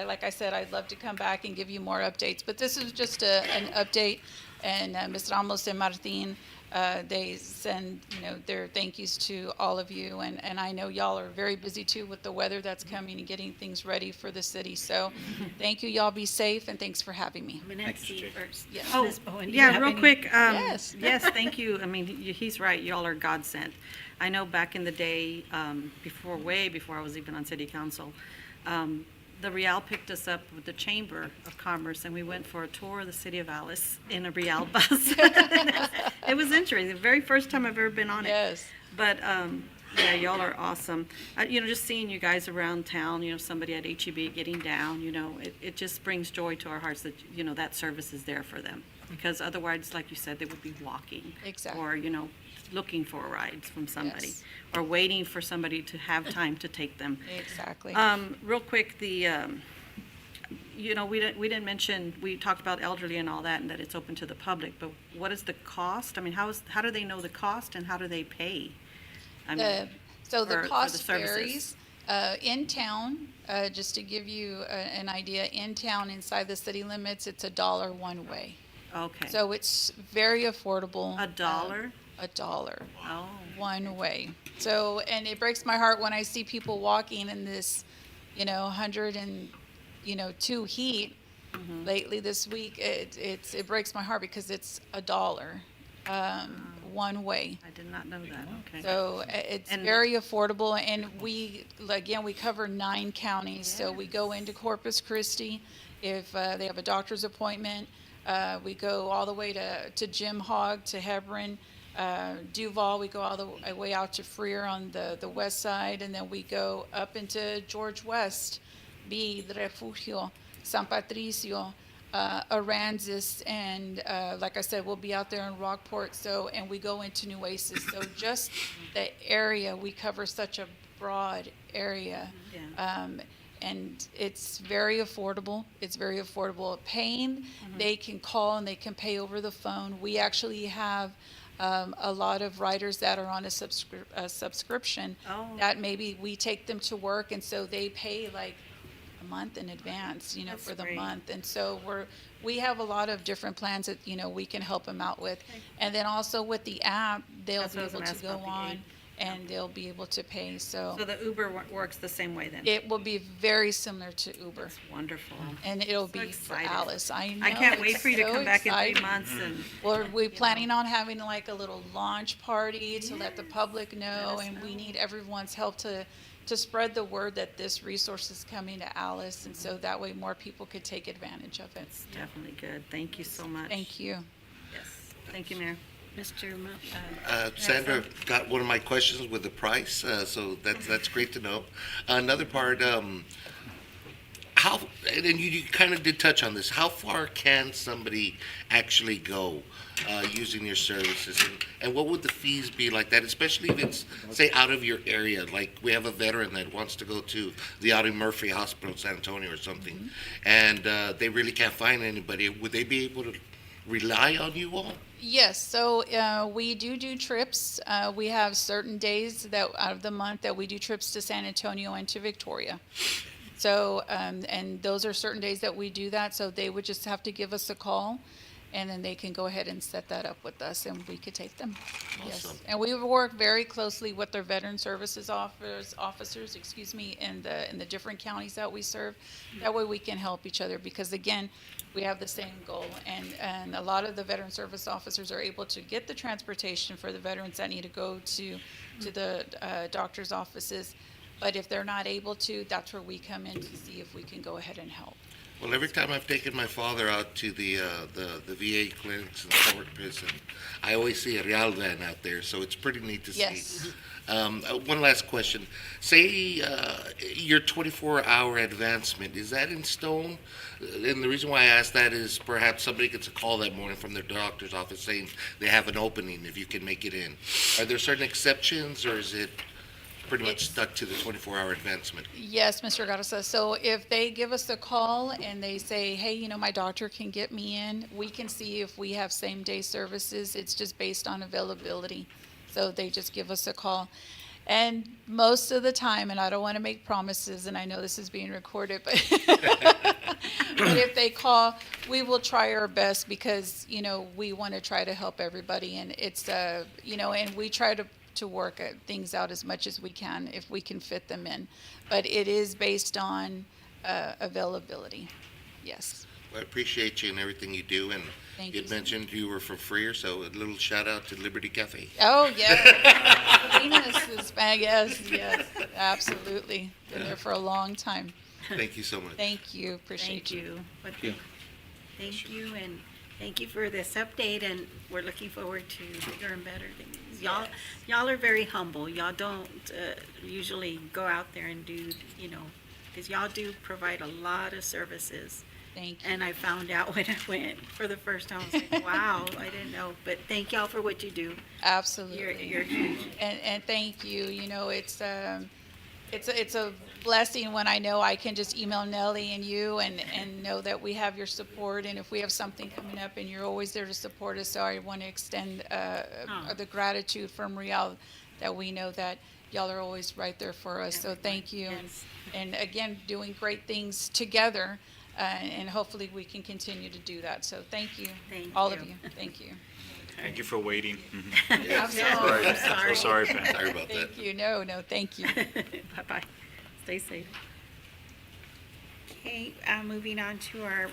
like I said, I'd love to come back and give you more updates. But this is just an update, and Ms. Ramos and Martin, they send their thank yous to all of you, and I know y'all are very busy too with the weather that's coming and getting things ready for the city. So thank you, y'all be safe, and thanks for having me. I'm gonna Thank you, see Jake. first. Yes. Oh, Ms. Bowen, do you yeah, have real any- quick. Yes. Yes, thank you. I mean, he's right. Y'all are godsend. I know back in the day, way before I was even on city council, the Real picked us up with the Chamber of Commerce, and we went for a tour of the city of Alice in a Real bus. It was interesting. The very first time I've ever been on it. Yes. But, yeah, y'all are awesome. Just seeing you guys around town, somebody at HEB getting down, it just brings joy to our hearts that, that service is there for them. Because otherwise, like you said, they would be walking. Exactly. Or, looking for rides from somebody. Yes. Or waiting for somebody to have time to take them. Exactly. Real quick, we didn't mention, we talked about elderly and all that, and that it's open to the public, but what is the cost? I mean, how do they know the cost, and how do they pay? I mean, So the for the cost services. varies. In town, just to give you an idea, in town, inside the city limits, it's $1 one way. Okay. So it's very affordable. $1? $1 Oh, one way. So, and it breaks my heart when I see people walking in this, 102 heat. Lately this week, it breaks my heart because it's $1 one way. I did not know that. Okay. So it's And- very affordable, and we cover 9 counties. So we go into Corpus Christi if they have a doctor's appointment. We go all the way to Jim Hogg, to Hebron, Duval. We go all the way out to Freer on the west side, and then we go up into George West, Bede, Refugio, San Patricio, Aransas, and like I said, we'll be out there in Rockport. So, and we go into Nueces. So just the area, we cover such a broad area. Yeah. And it's very affordable. It's very affordable. Paying, they can call and they can pay over the phone. We actually have a lot of riders that are on a subscription. Oh. That maybe we take them to work, and so they pay like a month in advance, That's for the great. month. And so we have a lot of different plans that, we can help them out with. And then also with the app, they'll That's be what I was able gonna to ask go about the on app. and they'll be able to pay. So the Uber works the same way then? It will be very similar to Uber, That's wonderful. and it'll So be excited. for Alice. I know. I can't wait it's for you to so come back in 3 exciting. months and. We're planning on having like a little launch party to let the public know, us and we know. need everyone's help to to spread the word that this resource is coming to Alice, and so that way more people could take advantage of it. It's definitely good. Thank you so much. Thank you. Yes. Thank you, Mayor. Mr. Sandra got one of my questions with the price, so that's great to know. Another part, how, and you kind of did touch on this, how far can somebody actually go using your services? And what would the fees be like that, especially if it's, say, out of your area? Like, we have a veteran that wants to go to the Audie Murphy Hospital in San Antonio or something, and they really can't find anybody. Would they be able to rely on you all? Yes, so we do trips. We have certain days that out of the month that we do trips to San Antonio and to Victoria. So, and those are certain days that we do that, so they would just have to give us a call, and then they can go ahead and set that up with us, and we could take them. Yes, Awesome. and we work very closely with their veteran services officers, in the different counties that we serve. That way we can help each other, because again, we have the same goal, and a lot of the veteran service officers are able to get the transportation for the veterans that need to go to the doctor's offices. But if they're not able to, that's where we come in to see if we can go ahead and help. Well, every time I've taken my father out to the VA clinics and Fort Prison, I always see a Real van out there, so it's pretty neat to see. Yes. One last question. Say your 24-hour advancement, is that in stone? And the reason why I ask that is perhaps somebody gets a call that morning from their doctor's office saying they have an opening, if you can make it in. Are there certain exceptions, or is it pretty much stuck to the 24-hour advancement? Yes, Mr. Garza. So if they give us a call and they say, hey, my doctor can get me in, we can see if we have same-day services. It's just based on availability. So they just give us a call. And most of the time, and I don't want to make promises, and I know this is being recorded, but but if they call, we will try our best, because, we want to try to help everybody. And it's, and we try to work things out as much as we can if we can fit them in. But it is based on availability. Yes. Well, I appreciate you and everything you do, and Thank you you had so mentioned you were from Freer, so a little shout out to Liberty Cafe. Oh, yeah. Venus is bad. Yes, absolutely. Been there for a long time. Thank you so much. Thank you. Appreciate Thank you. Thank you. Thank you, and thank you for this update, and we're looking forward to bigger and better things. Y'all are very humble. Y'all don't usually go out there and do, because y'all do provide a lot of services. Thank you. And I found out when I went for the first time. I was like, wow, I didn't know. But thank y'all for what you do. Absolutely. You're huge. And thank you. It's a blessing when I know I can just email Nellie and you and know that we have your support, and if we have something coming up, and you're always there to support us. So I want to extend the gratitude from Real, that we know that y'all are always right there for us. So thank you. Yes. And again, doing great things together, and hopefully we can continue to do that. So thank you, Thank all you. of you. Thank you. Thank you for waiting. I'm sorry. I'm sorry. So sorry, Pam. Sorry about that. Thank you. No, thank you. Bye-bye. Stay safe. Okay, moving on to our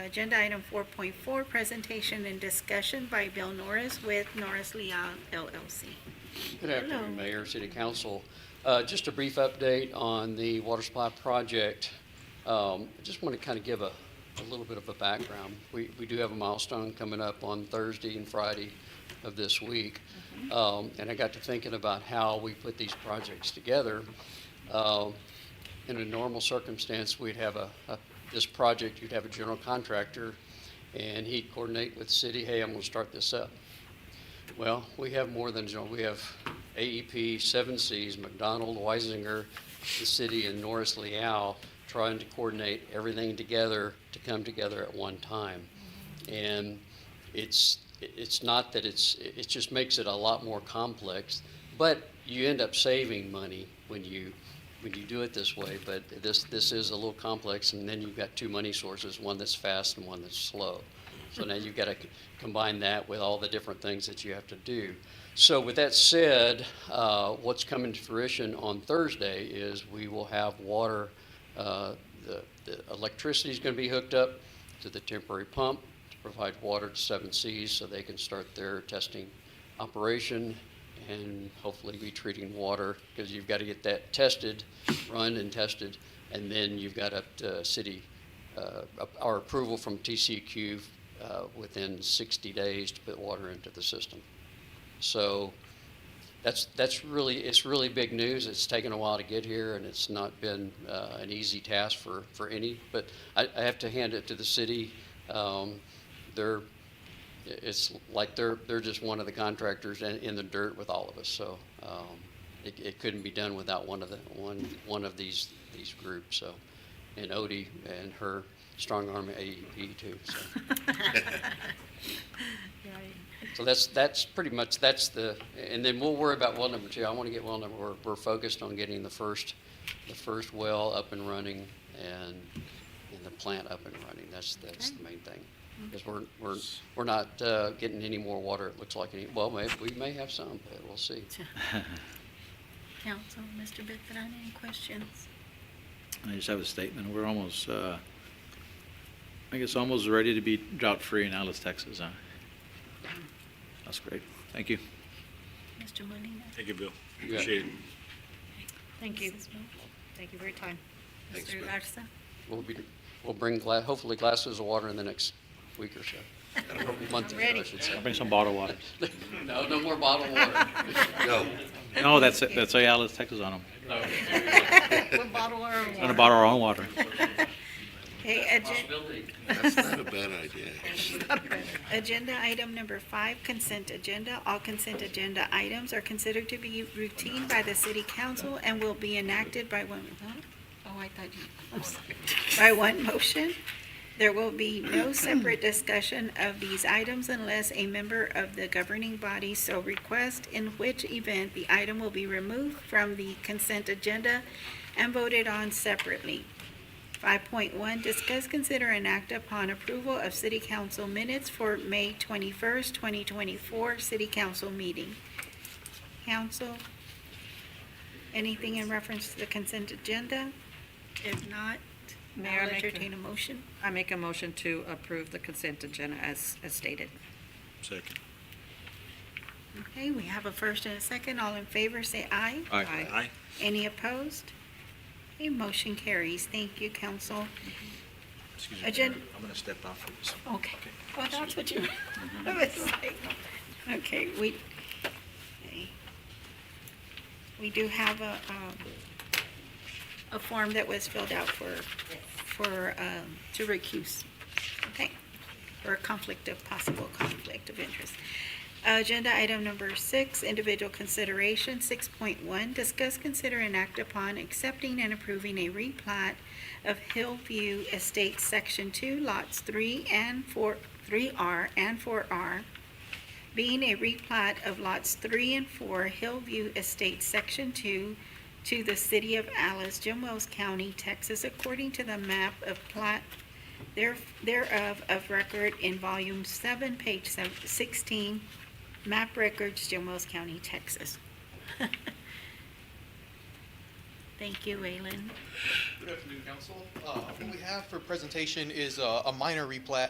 agenda item 4.4, presentation and discussion by Bill Norris with Norris Leal LLC. Good Hello. afternoon, Mayor, City Council. Just a brief update on the water supply project. I just want to kind of give a little bit of a background. We do have a milestone coming up on Thursday and Friday of this week. And I got to thinking about how we put these projects together. In a normal circumstance, we'd have this project, you'd have a general contractor, and he'd coordinate with the city, hey, I'm going to start this up. Well, we have more than general. We have AEP, 7Cs, McDonald, Weisinger, the city, and Norris Leal trying to coordinate everything together to come together at one time. And it's not that it just makes it a lot more complex, but you end up saving money when you do it this way. But this is a little complex, and then you've got two money sources, one that's fast and one that's slow. So now you've got to combine that with all the different things that you have to do. So with that said, what's coming to fruition on Thursday is we will have water. The electricity is going to be hooked up to the temporary pump to provide water to 7Cs so they can start their testing operation. and hopefully be treating water, because you've got to get that tested, run and tested, and then you've got up to city, our approval from TCEQ within 60 days to put water into the system. So it's really big news. It's taken a while to get here, and it's not been an easy task for any, but I have to hand it to the city. It's like they're just one of the contractors in the dirt with all of us. So it couldn't be done without one of these groups. So, and Odie and her strong arm AEP too. So. So that's pretty much and then we'll worry about well number 2. I want to get well number. We're focused on getting the first well up and running and the plant up and running. That's the main thing. Because we're not getting any more water. It looks like we may have some, but we'll see. Council, Mr. Beltran, any questions? I just have a statement. We're almost, almost ready to be drought-free in Alice, Texas, huh? That's great. Thank you. Mr. Molina? Thank you, Bill. Yeah. Appreciate it. Thank you. Mrs. Mo? Thank you for your time. Thanks, Mr. Bill. Garza? We'll bring hopefully glasses of water in the next week or so. Month or so, Ready. I should say. I'll bring some bottled water. No more bottled water. No, No, that's say Alice, Texas on them. What bottle are We're going to bottle our own water. Okay, Possibility. that's not a bad idea. agenda item number 5, consent agenda. All consent agenda items are considered to be routine by the city council and will be enacted by one, I'm sorry, by one motion. There will be no separate discussion of these items unless a member of the governing body so requests, in which event the item will be removed from the consent agenda and voted on separately. 5.1, discuss, consider, and act upon approval of city council minutes for May 21st, 2024 city council meeting. Council, anything in reference to the consent agenda? If not, Mayor, I'll entertain a motion. I make a motion to approve the consent agenda as stated. Second. Okay, we have a first and a second. All in favor, say aye. Aye. Any opposed? Okay, motion carries. Thank you, council. Excuse me, Mayor. I'm going to step out for this. Okay, well, that's what you, it's like, okay, we do have a form that was filled out to recuse, okay, for a possible conflict of interest. Agenda item number 6, individual consideration. 6.1, discuss, consider, and act upon accepting and approving a replat of Hillview Estates Section 2, lots 3R and 4R, being a replat of lots 3 and 4, Hillview Estates Section 2, to the city of Alice, Jim Wells County, Texas, according to the map of plat thereof of record in volume 7, page 16, map records, Jim Wells County, Texas. Thank you, Waylon. Good afternoon, Council. What we have for presentation is a minor replat.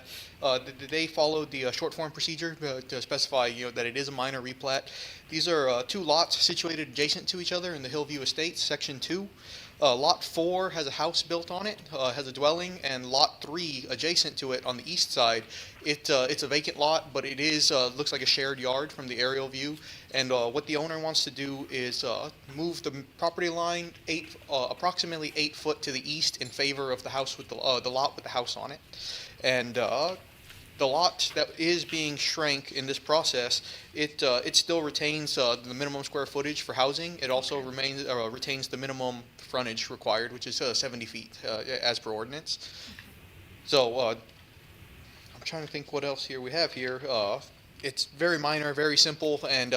They followed the short form procedure to specify, that it is a minor replat. These are 2 lots situated adjacent to each other in the Hillview Estates, Section 2. Lot 4 has a house built on it, has a dwelling, and Lot 3 adjacent to it on the east side. It's a vacant lot, but it is looks like a shared yard from the aerial view. And what the owner wants to do is move the property line approximately 8 foot to the east in favor of the house with the lot with the house on it. And the lot that is being shrank in this process, it still retains the minimum square footage for housing. It also retains the minimum frontage required, which is 70 feet as per ordinance. So I'm trying to think what else here we have here. It's very minor, very simple, and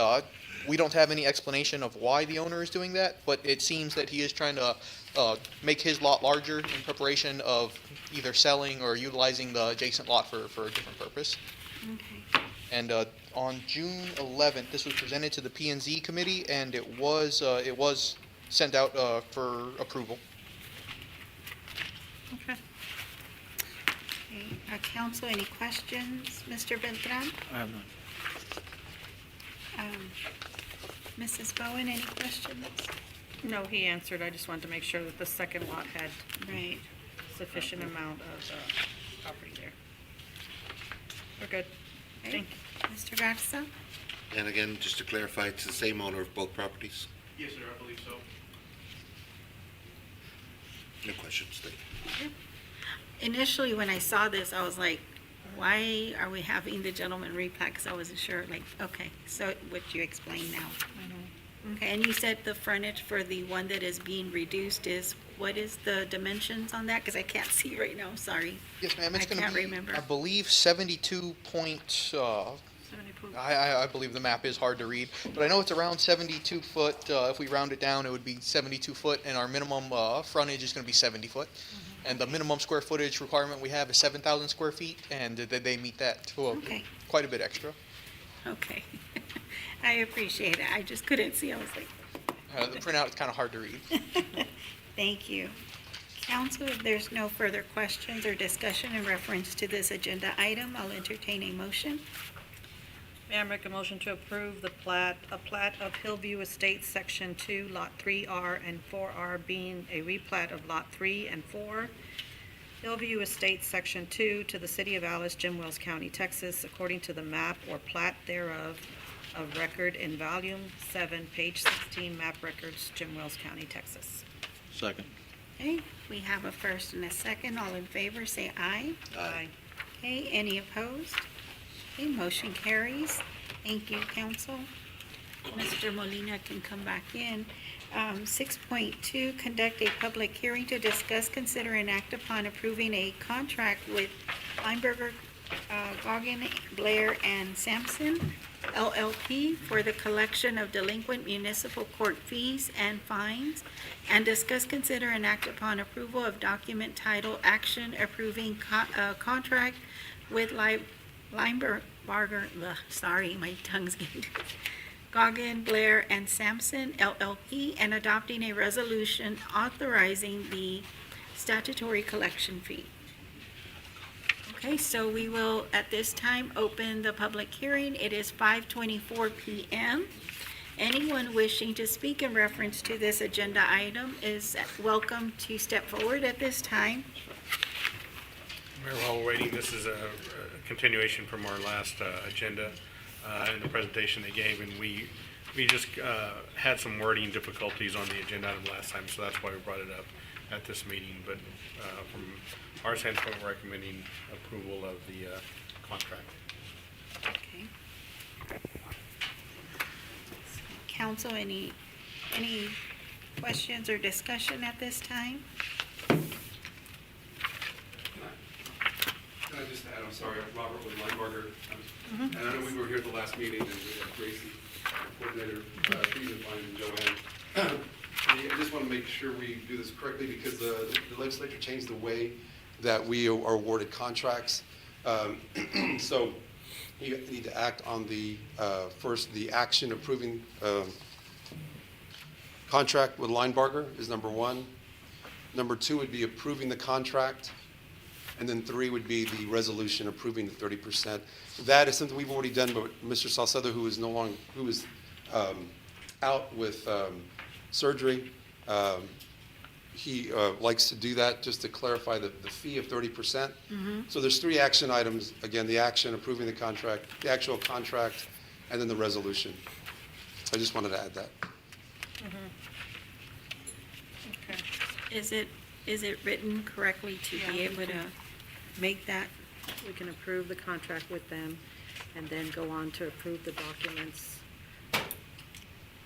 we don't have any explanation of why the owner is doing that, but it seems that he is trying to make his lot larger in preparation of either selling or utilizing the adjacent lot for a different purpose. Okay. And on June 11th, this was presented to the P&Z committee, and it was sent out for approval. Okay. Okay, council, any questions? Mr. Beltran? I have none. Mrs. Bowen, any questions? No, he answered. I just wanted to make sure that the second lot had Right. sufficient amount of property there. We're good. Okay. Thank you. Mr. Garza? And again, just to clarify, it's the same owner of both properties? Yes, sir, I believe so. No questions, thank you. Initially, when I saw this, I was like, why are we having the gentleman replat? Because I wasn't sure, like, okay, so what you explained now. Okay, and you said the frontage for the one that is being reduced is, what is the dimensions on that? Because I can't see right now, sorry. Yes, ma'am, it's I gonna can't be, remember. I believe 72 point, I believe the map is hard to read, but I know it's around 72 foot. If we round it down, it would be 72 foot, and our minimum frontage is gonna be 70 foot. And the minimum square footage requirement we have is 7,000 square feet, and they meet that, Okay. quite a bit extra. Okay. I appreciate it. I just couldn't see. I was like, The printout is kind of hard to read. thank you. Council, if there's no further questions or discussion in reference to this agenda item, I'll entertain a motion. May I make a motion to approve a plat of Hillview Estates, Section 2, Lot 3R and 4R being a replat of Lot 3 and 4, Hillview Estates, Section 2, to the City of Alice, Jim Wells County, Texas, according to the map or plat thereof of record in Volume 7, page 16, map records, Jim Wells County, Texas. Second. Okay, we have a first and a second. All in favor, say aye. Aye. Okay, any opposed? Okay, motion carries. Thank you, council. Mr. Molina can come back in. 6.2, conduct a public hearing to discuss, consider, and act upon approving a contract with Lineberger, Goggin, Blair, and Sampson LLP for the collection of delinquent municipal court fees and fines, and discuss, consider, and act upon approval of document title action approving contract with Lineberger, sorry, my tongue's getting, Goggin, Blair, and Sampson LLP, and adopting a resolution authorizing the statutory collection fee. Okay, so we will, at this time, open the public hearing. It is 5:24 p.m. Anyone wishing to speak in reference to this agenda item is welcome to step forward at this time. Mayor, while we're waiting, this is a continuation from our last agenda and the presentation they gave, and we just had some wording difficulties on the agenda item last time, so that's why we brought it up at this meeting. But from our standpoint, we're recommending approval of the contract. Okay. Council, any questions or discussion at this time? Can I just add, I'm sorry, Robert with Linebarger. And I know we were here at the last meeting, and we had Gracie, coordinator, Stephen Fine, and Joanne. I just want to make sure we do this correctly, because the legislature changed the way that we are awarded contracts. So you need to act on the, first, the action approving contract with Linebarger is number one. Number two would be approving the contract. And then three would be the resolution approving the 30%. That is something we've already done, but Mr. Salcedo, who is out with surgery, he likes to do that just to clarify the fee of 30%. So there's three action items. Again, the action approving the contract, the actual contract, and then the resolution. So I just wanted to add that. Okay. Is it written correctly to be able to make that? We can approve the contract with them and then go on to approve the documents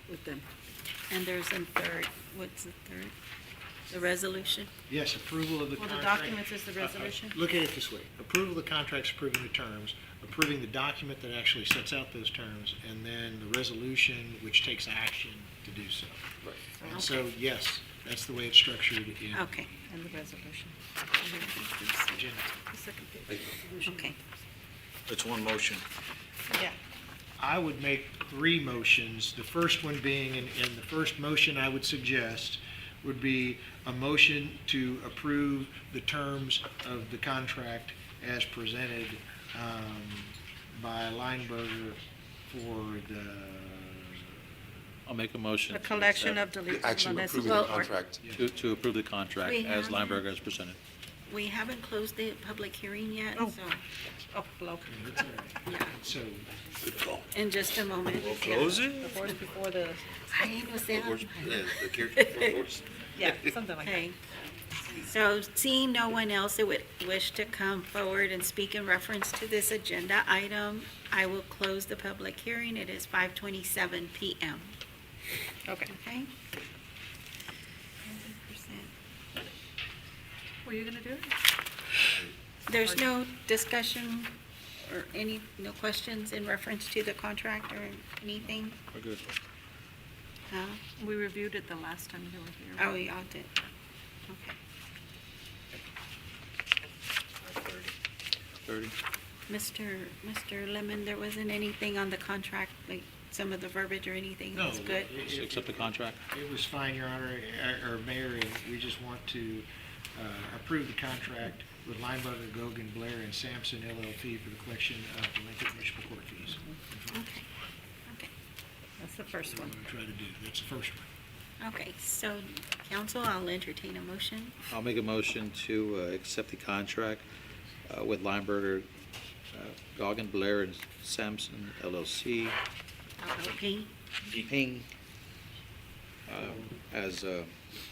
with them. And there's a third, what's the third? The resolution? Yes, approval of the Well, contract. the documents is the resolution? Look at it this way. Approval of the contracts, approving the terms, approving the document that actually sets out those terms, and then the resolution which takes action to do so. Right. And so, yes, that's the way it's structured in. Okay. And the resolution. agenda. The second page. Resolution. Okay. It's one motion. Yeah. I would make three motions. The first one being, and the first motion I would suggest would be a motion to approve the terms of the contract as presented by Lineberger for the I'll make a motion. The to collection accept- of delinquent Action approving municipal the court. contract. To approve the contract We as have- Lineberger has presented. We haven't closed the public hearing yet, Oh. so, Oh, hello. yeah, So, in just a moment. We'll yeah. close it? The horse before the, Ay, no sé. The character. yeah, something like that. Okay. So seeing no one else that would wish to come forward and speak in reference to this agenda item, I will close the public hearing. It is 5:27 PM. Okay. Okay? Were you gonna do it? There's no discussion or no questions in reference to the contract or anything? We're good. No? We reviewed it the last time you were here. Oh, y'all did. Okay. 30. Mr. Lemon, there wasn't anything on the contract, like some of the verbiage or anything? no. That's good? it- it- Accept the contract. It was fine, Your Honor, or Mayor, and we just want to approve the contract with Lineberger, Gogan, Blair, and Sampson LLP for the collection of delinquent municipal court fees. Okay. Okay. That's the first That's what one. I'm trying to do. That's the first one. Okay, so council, I'll entertain a motion. I'll make a motion to accept the contract with Lineberger, Goggin, Blair, and Sampson LLC, LLP. Ping, as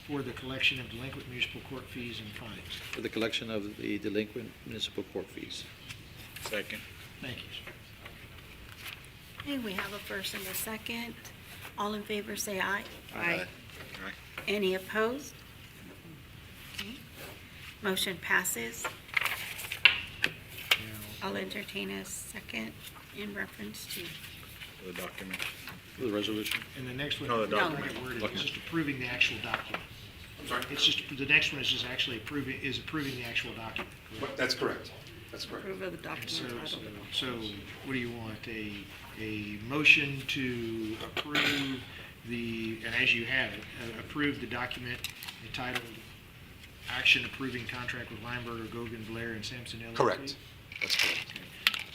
For the collection of delinquent municipal court fees and fines. for the collection of the delinquent municipal court fees. Second. Thank you, sir. Okay, we have a first and a second. All in favor, say aye. Aye. Any opposed? Okay. Motion passes. I'll entertain a second in reference to, The document. The resolution. And the next one, No, the I document. forget where it is, just approving the actual document. I'm sorry? It's just, the next one is just actually approving the actual document. correct? That's correct. That's correct. Approve of the And so, document title. so what do you want? A motion to approve and as you have it, approve the document entitled Action Approving Contract with Lineberger, Gogan, Blair, and Sampson LLP? Correct. That's correct.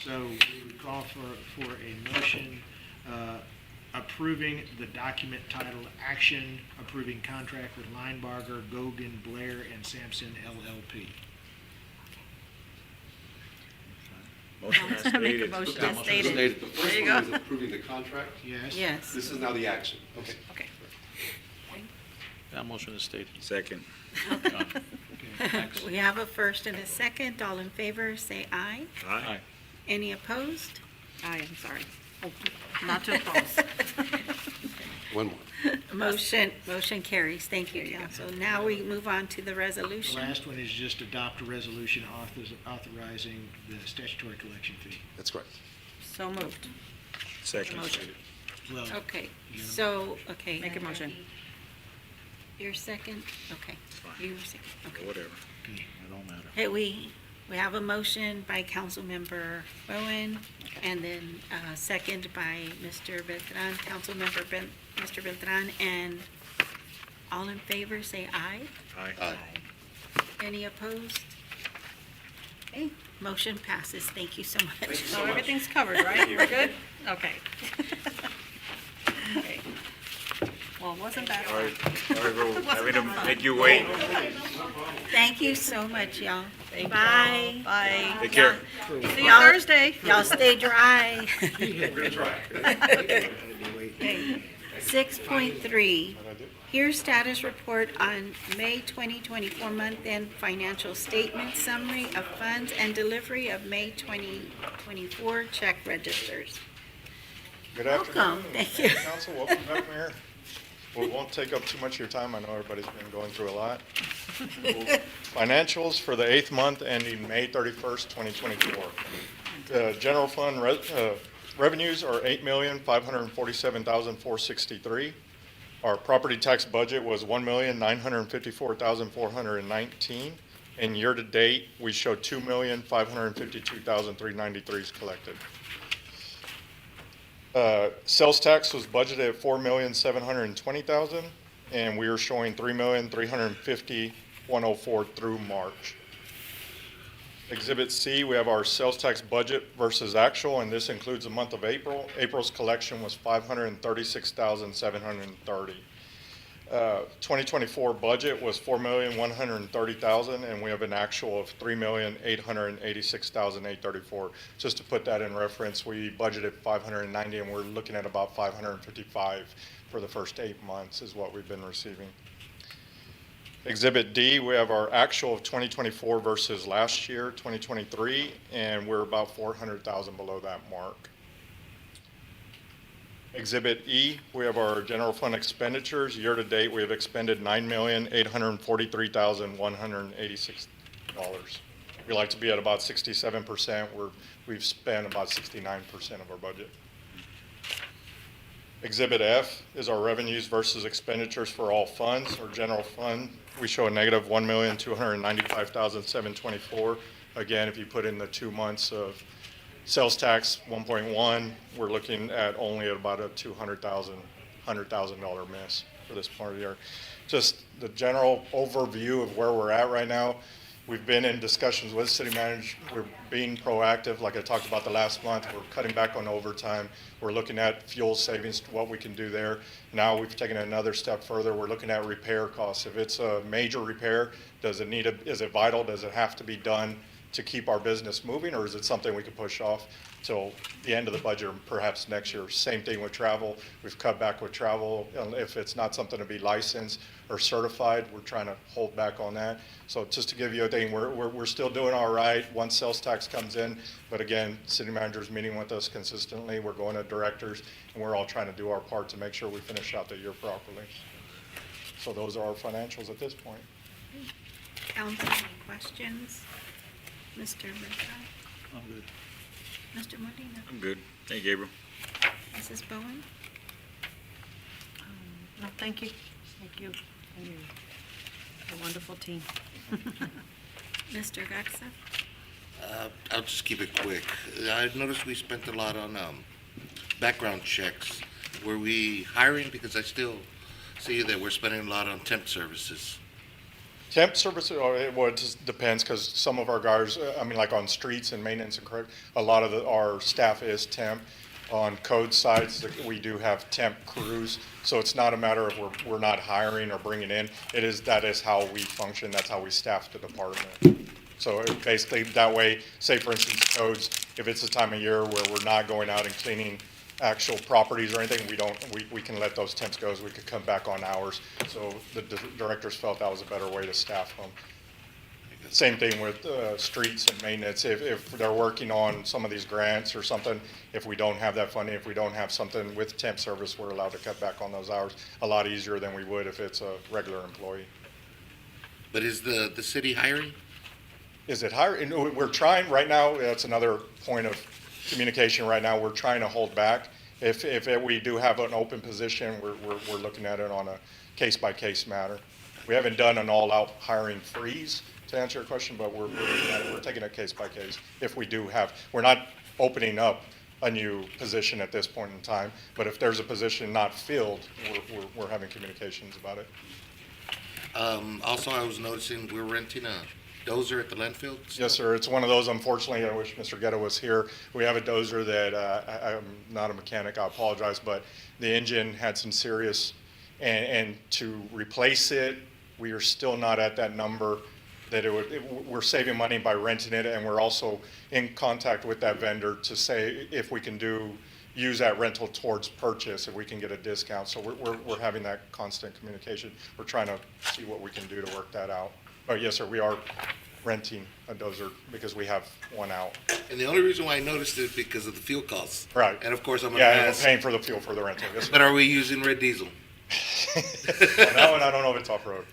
So we would call for a motion approving the document titled Action Approving Contract with Linebarger, Gogan, Blair, and Sampson LLP. Motion as Make a stated. motion Yeah, as motion stated. stated. The first There you one go. is approving the contract. Yes? yes. This is now the action. Okay. Okay. That motion is stated. Second. Okay, thanks. We have a first and a second. All in favor, say aye. Aye. Any opposed? I am sorry. Oh, not to oppose. One more. Motion carries. Thank you, council. Now we move on to the The resolution. last one is just adopt a resolution authorizing the statutory collection fee. That's correct. So moved. Second. Motion. Well, Okay, so, okay. Make a motion. Your second? Okay. Fine. You were second, okay. Whatever. okay, it don't matter. Hey, we have a motion by Councilmember Bowen, and then second by Mr. Beltran, Mr. Beltran, and all in favor, say aye. Aye. Any opposed? Okay, motion passes. Thank you so much. Thank you So so much. everything's covered, right? We're good? Okay. Okay. Well, it wasn't that Sorry, hard. sorry for having to make you wait. Thank you so much, y'all. Thank you. Bye. Bye. Take care. See you Thursday. Y'all stay dry. We're gonna try. Okay. 6.3, here's status report on May 2024 month-end financial statement, summary of funds, and delivery of May 2024 check registers. Good Welcome. afternoon. Thank you. Council, welcome back, Mayor. We won't take up too much of your time. I know everybody's been going through a lot. Financials for the 8th month ending May 31st, 2024. The general fund revenues are $8,547,463. Our property tax budget was $1,954,419. And year-to-date, we showed $2,552,393 is collected. Sales tax was budgeted at $4,720,000, and we are showing $3,350,104 through March. Exhibit C, we have our sales tax budget versus actual, and this includes the month of April. April's collection was $536,730. 2024 budget was $4,130,000, and we have an actual of $3,886,834. Just to put that in reference, we budgeted 590, and we're looking at about 555 for the first 8 months is what we've been receiving. Exhibit D, we have our actual of 2024 versus last year, 2023, and we're about 400,000 below that mark. Exhibit E, we have our general fund expenditures. Year to date, we have expended $9,843,186. We like to be at about 67%. We've spent about 69% of our budget. Exhibit F is our revenues versus expenditures for all funds. Our general fund, we show a negative $1,295,724. Again, if you put in the 2 months of sales tax 1.1, we're looking at only at about a $100,000 miss for this part of the year. Just the general overview of where we're at right now. We've been in discussions with city manager. We're being proactive, like I talked about the last month. We're cutting back on overtime. We're looking at fuel savings, what we can do there. Now we've taken another step further. We're looking at repair costs. If it's a major repair, is it vital? Does it have to be done to keep our business moving, or is it something we can push off till the end of the budget, or perhaps next year? Same thing with travel. We've cut back with travel. If it's not something to be licensed or certified, we're trying to hold back on that. So just to give you a thing, we're still doing all right once sales tax comes in. But again, city manager's meeting with us consistently. We're going to directors, and we're all trying to do our part to make sure we finish out the year properly. So those are our financials at this point. Council, any questions? Mr. Mercado? I'm good. Mr. Molina? I'm good. Thank you, Gabriel. Mrs. Bowen? No, thank you. Thank you. And you're a wonderful team. Mr. Garza? I'll just keep it quick. I noticed we spent a lot on background checks. Were we hiring? Because I still see that we're spending a lot on temp services. Temp services, well, it just depends, because some of our guys, like on streets and maintenance and correct, a lot of our staff is temp. On code sites, we do have temp crews, so it's not a matter of we're not hiring or bringing in. That is how we function. That's how we staff the department. So basically, that way, say for instance, codes, if it's a time of year where we're not going out and cleaning actual properties or anything, we can let those temps go, we could come back on hours. So the directors felt that was a better way to staff them. Same thing with streets and maintenance. If they're working on some of these grants or something, if we don't have that funding, if we don't have something with temp service, we're allowed to cut back on those hours a lot easier than we would if it's a regular employee. But is the city hiring? Is it hiring? We're trying right now. That's another point of communication right now. We're trying to hold back. If we do have an open position, we're looking at it on a case-by-case matter. We haven't done an all-out hiring freeze, to answer your question, but we're looking at it. We're taking it case by case. If we do have, we're not opening up a new position at this point in time, but if there's a position not filled, we're having communications about it. Also, I was noticing we're renting a dozer at the landfill. Yes, sir. It's one of those, unfortunately, I wish Mr. Guetta was here. We have a dozer that, I'm not a mechanic, I apologize, but the engine had some serious, and to replace it, we are still not at that number that we're saving money by renting it, and we're also in contact with that vendor to say if we can use that rental towards purchase, if we can get a discount. So we're having that constant communication. We're trying to see what we can do to work that out. But yes, sir, we are renting a dozer because we have one out. And the only reason why I noticed it because of the fuel costs. Right. And of course, I'm going to ask. We're paying for the fuel for the rental. Yes, sir. But are we using red diesel? That one, I don't know if it's off-road.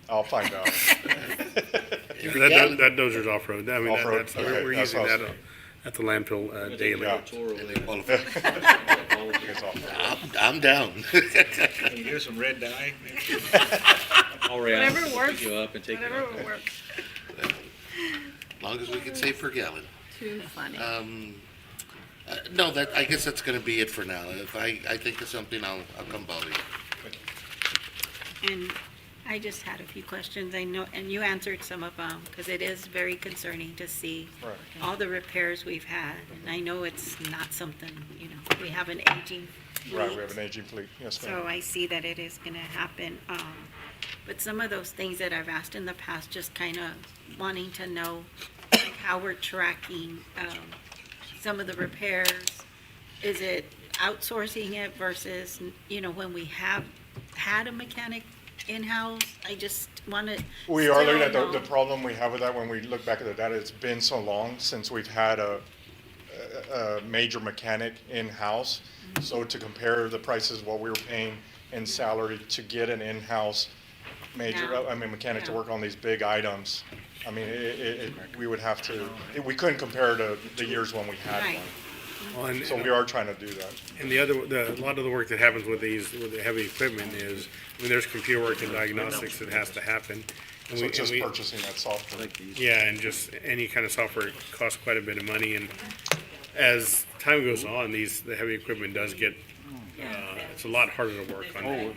I'll find out. That dozer's off-road. I mean, Off-road? Okay, we're that's using that awesome. at the landfill daily. Yeah. And they qualify. It's off-road. I'm down. Can you do some red dye? Whatever works. You up and take it Whatever out there. works. As long as we can save per gallon. Too funny. No, I guess that's going to be it for now. If I think of something, I'll come bother you. And I just had a few questions. I know, and you answered some of them, because it is very concerning to see Right. all the repairs we've had. And I know it's not something, we have an aging fleet. Right, we have an aging fleet, yes, ma'am. So I see that it is gonna happen. But some of those things that I've asked in the past, just kind of wanting to know, like how we're tracking, some of the repairs. Is it outsourcing it versus, when we have had a mechanic in-house? I just want to. We are looking at the problem we have with that when we look back at the data. It's been so long since we've had a major mechanic in-house. So to compare the prices, what we were paying in salary to get an in-house major, Now, mechanic to yeah. work on these big items, we would have to, we couldn't compare to the years when we had Right. one. Well, and- So we are trying to do that. And a lot of the work that happens with the heavy equipment is, there's computer work and diagnostics that has to happen. And So we- just and we- purchasing that software. Yeah, and just any kind of software costs quite a bit of money, and as time goes on, the heavy equipment does get, it's a lot harder to work on.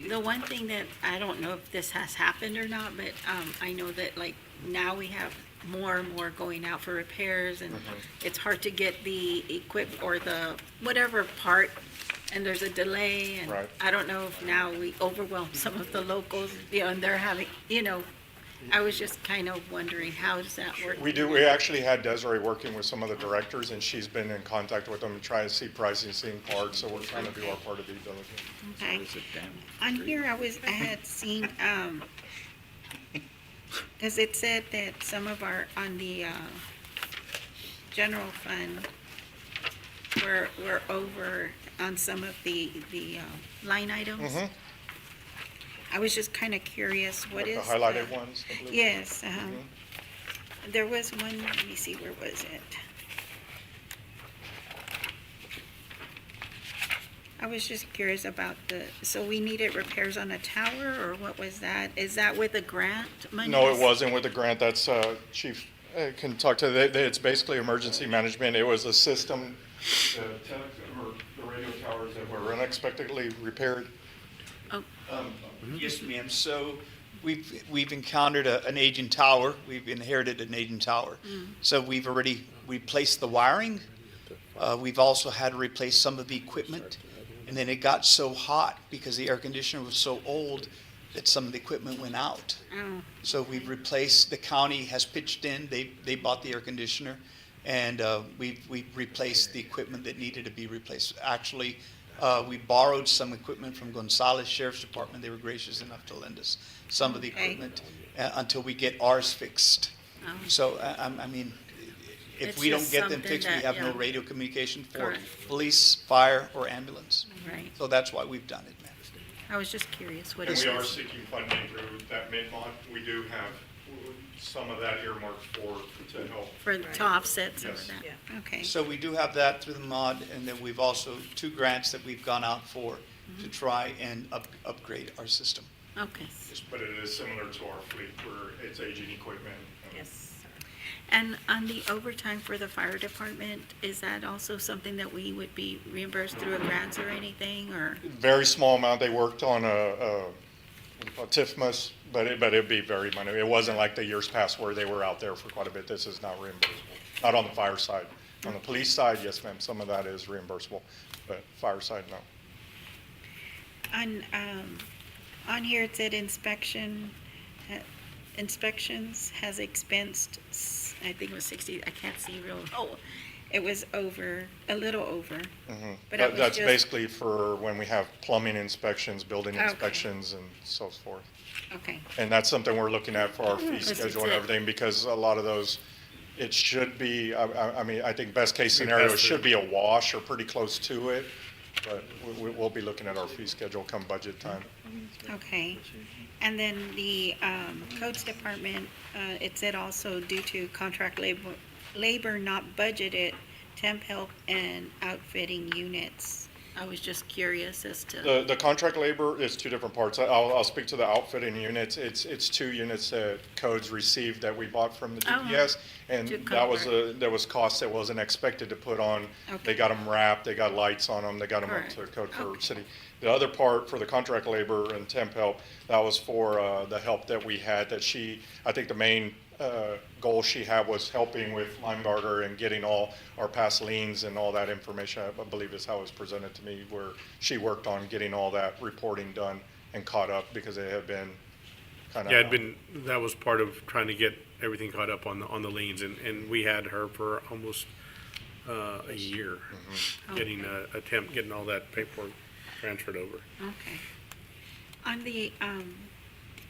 The one thing that, I don't know if this has happened or not, but I know that like now we have more and more going out for repairs, and it's hard to get the or the whatever part, and there's a delay, and Right. I don't know if now we overwhelm some of the locals, and they're having, I was just kind of wondering, how does that work? We actually had Desiree working with some of the directors, and she's been in contact with them and trying to see pricing, seeing parts, so we're trying to do our part of due diligence. Okay. On here, I had seen, because it said that some of on the general fund, we're over on some of the line items. Mhm. I was just kind of curious, what The is? highlighted ones, the blue ones? Yes, there was one, let me see, where was it? I was just curious about so we needed repairs on a tower, or what was that? Is that with a grant money? No, it wasn't with the grant. That's, Chief can talk to, it's basically emergency management. It was a system, the radio towers that were unexpectedly repaired. Yes, ma'am. So we've encountered an aging tower. We've inherited an aging tower. So we've already replaced the wiring. We've also had to replace some of the equipment. And then it got so hot because the air conditioner was so old that some of the equipment went out. Oh, So we've replaced, the county has pitched in, they bought the air conditioner, and we've replaced the equipment that needed to be replaced. Actually, we borrowed some equipment from Gonzales Sheriff's Department. They were gracious enough to lend us some of the Okay. equipment until we get ours fixed. oh, So, I mean, if It's we don't just get them something fixed, we that, have no yeah. radio communication for Correct. police, fire, or ambulance. right. So that's why we've done it, ma'am. I was just curious what And it we are was. seeking funding through that mid-mod. We do have some of that earmarked to help. To offset some of Yes. that? Okay. So we do have that through the MOD, and then we've also, 2 grants that we've gone out for to try and upgrade our system. Okay. But it is similar to our fleet where it's aging equipment. Yes. And on the overtime for the fire department, is that also something that we would be reimbursed through a grants or anything, or? Very small amount. They worked on a TIFMAS, but it'd be very minor. It wasn't like the years past where they were out there for quite a bit. This is not reimbursable. Not on the fire side. On the police side, yes, ma'am, some of that is reimbursable, but fire side, no. On here, it said inspections has expensed, I think it was 60, I can't see it was over, a little over. Mhm. But it was That's just- basically for when we have plumbing inspections, building Okay. inspections, and so forth. Okay, And that's something we're looking at for our fee This is schedule and it. everything, because a lot of those, it should be, I mean, I think best case scenario, it pass should be a wash or pretty close to it, but we'll be looking at our fee schedule come budget time. okay. And then the codes department, it said also due to contract labor not budgeted, temp help and outfitting units. I was just curious as to. The contract labor is two different parts. I'll speak to the outfitting units. It's two units that codes received that we bought from the Oh, DPS. And to that was cover. there was cost that wasn't expected to put on. Okay. They got them wrapped, they got lights on them, they got them up Correct. to code for Okay. city. The other part for the contract labor and temp help, that was for the help that we had that I think the main goal she had was helping with Lime Garter and getting all our past liens and all that information. I believe is how it was presented to me, where she worked on getting all that reporting done and caught up because it had been kind of. Yeah, that was part of trying to get everything caught up on the liens, and we had her for almost a year, getting getting all that paperwork transferred over. Okay. On the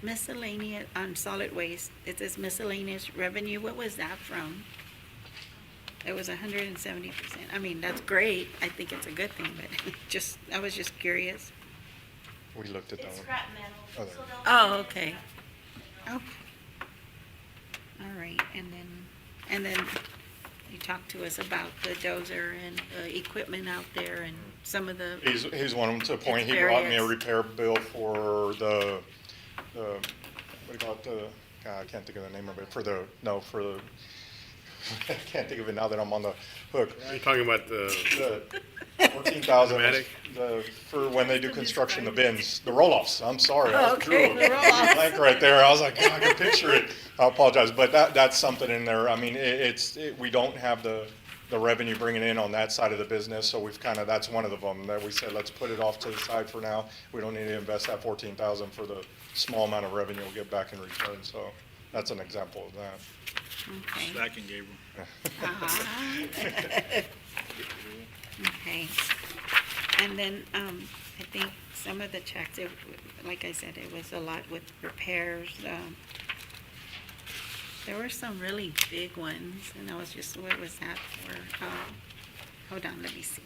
miscellaneous, on solid waste, it says miscellaneous revenue, what was that from? It was 170%. I mean, that's great. I think it's a good thing, but I was just curious. We looked at that one. scrap metal. Oh, there. So they'll- Oh, okay. Okay. All right, and then you talked to us about the dozer and the equipment out there and some of the. He's one of them to a point. It's He brought me a various. repair bill for the, what do you call it, God, I can't think of the name of it, for the, I can't think of it now that I'm on the hook. You're talking about the 14,000 Pneumatic? for when they do construction, the bins, the roll-offs, I'm sorry. I Oh, drew okay, a the roll-offs. blank right there, I was like, God, I can picture it. I apologize, but that's something in there. I mean, we don't have the revenue bringing in on that side of the business, so we've that's one of them that we said, let's put it off to the side for now. We don't need to invest that 14,000 for the small amount of revenue we'll get back in return, so that's an example of that. Okay. Slacking, Gabriel. Uh-huh. Okay. And then, I think some of the checks, like I said, it was a lot with repairs. There were some really big ones, and I was just, what was that for? Hold on, let me see.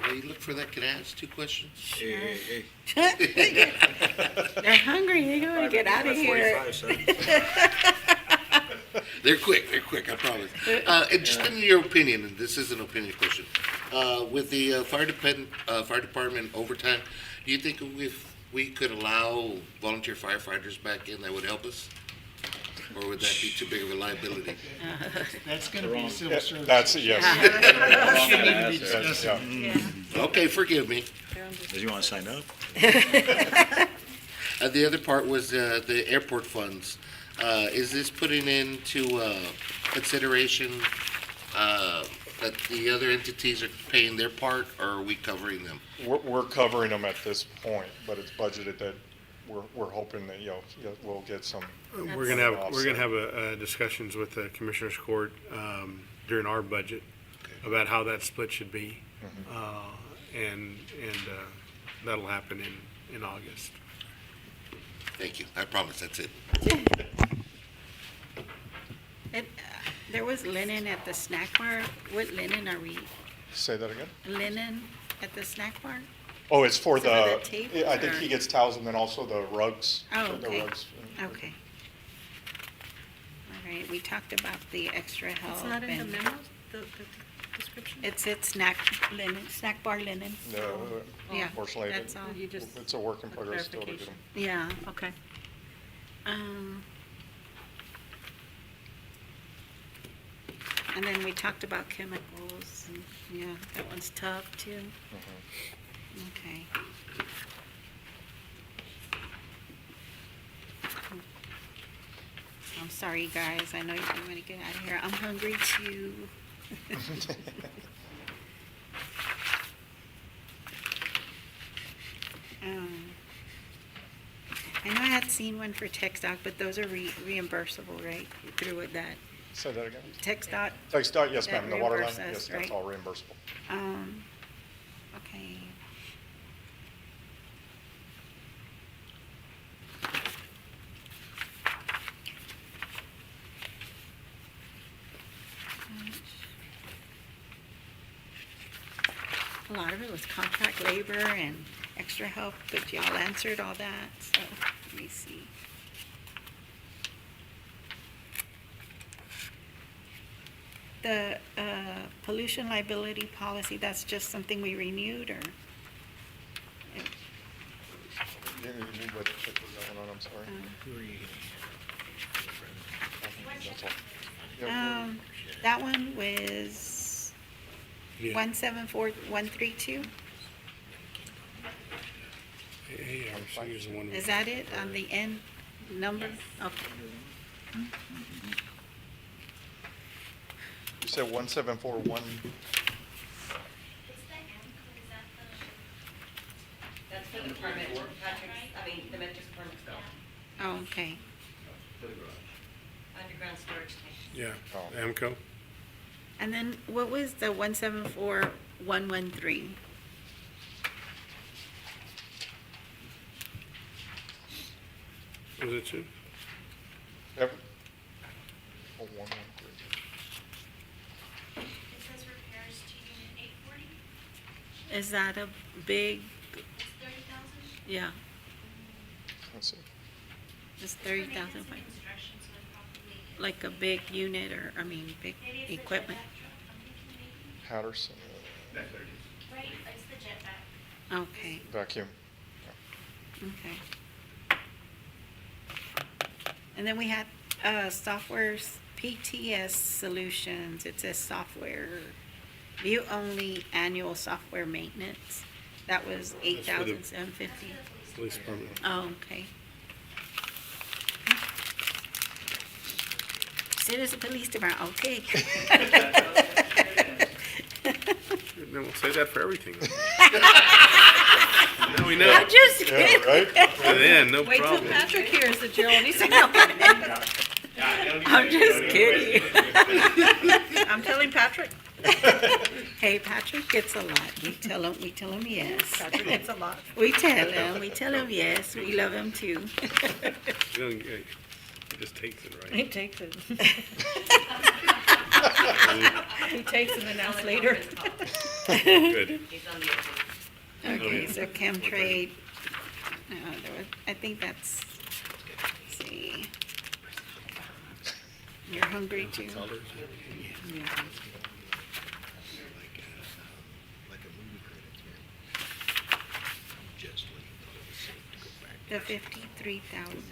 While you look for that, can I ask two questions? Hey. They're hungry, they're gonna get out of here. 45, son. They're quick, I promise. And just in your opinion, and this is an opinion question, with the fire department overtime, do you think if we could allow volunteer firefighters back in, that would help us? Or would that be too big of a liability? That's gonna be civil service. That's, yes. We shouldn't even be discussing. Yeah. Okay, forgive me. Did you want to sign up? The other part was the airport funds. Is this putting into consideration that the other entities are paying their part, or are we covering them? We're covering them at this point, but it's budgeted that we're hoping that, we'll get some. We're gonna have discussions with the Commissioners Court during our budget about how that split should be. And that'll happen in August. Thank you. I promise, that's it. There was linen at the snack bar. What linen are we, Say that again? linen at the snack bar? Oh, it's for Some of the tape, I think or- he gets towels and then also the rugs. Oh, the okay. rugs. Okay. All right, we talked about the extra help. It's not in the and- memo, the description? It's snack linen, snack bar linen. No, Yeah, unfortunately, that's all. You just- it's a work in progress still to do. clarification. Yeah. Okay. And then we talked about chemicals, and, yeah, that one's tough too. Okay. I'm sorry, you guys, I know you want to get out of here. I'm hungry too. I know I had seen one for TxDOT, but those are reimbursable, right? Through with that. Say that again? TxDOT, Thanks, Doc. Yes, That ma'am. The water line, reimburse us, yes, that's right? all reimbursable. okay. A lot of it was contract labor and extra help, but y'all answered all that, so let me see. the pollution liability policy, that's just something we renewed, or? What was that one on? I'm sorry. That's all. Yeah, That one was Yeah. 174132. ARC is the one. Is that it on the end number? Okay. You said 1741. That's for the permit, the Metric permit. Oh, okay. Underground storage tank. Yeah, Oh. AMCO. And then what was the 174113? Was it two? Yep. Oh, 113. It says repairs to unit 840. Is that a big, It's 30,000. yeah, Let's see. it's For 30,000, maintenance and construction, so it's probably. like a big unit, or, I mean, big Maybe it's the equipment? jetback truck, I'm thinking maybe. Patterson Right, it's the jetback. Okay, vacuum. okay. And then we had, software's PTS Solutions, it says software, view-only annual software maintenance. That was for the- 8,750. Police department. Oh, okay. Said it's a police department, okay. Then we'll say that for everything. Now we know. I'm just Yeah, kidding. right? And then, no Wait till problem. Patrick hears the drill and he said, I'm just kidding. I'm telling Patrick. Hey, Patrick gets a lot. We tell him yes. Patrick gets a lot. We tell him yes. We love him too. You don't, he just takes it, He right? takes it. He takes it and announce later. Good. Okay, so Chemtrade, I think that's, let's see. You're hungry too? Yeah. The 53,000,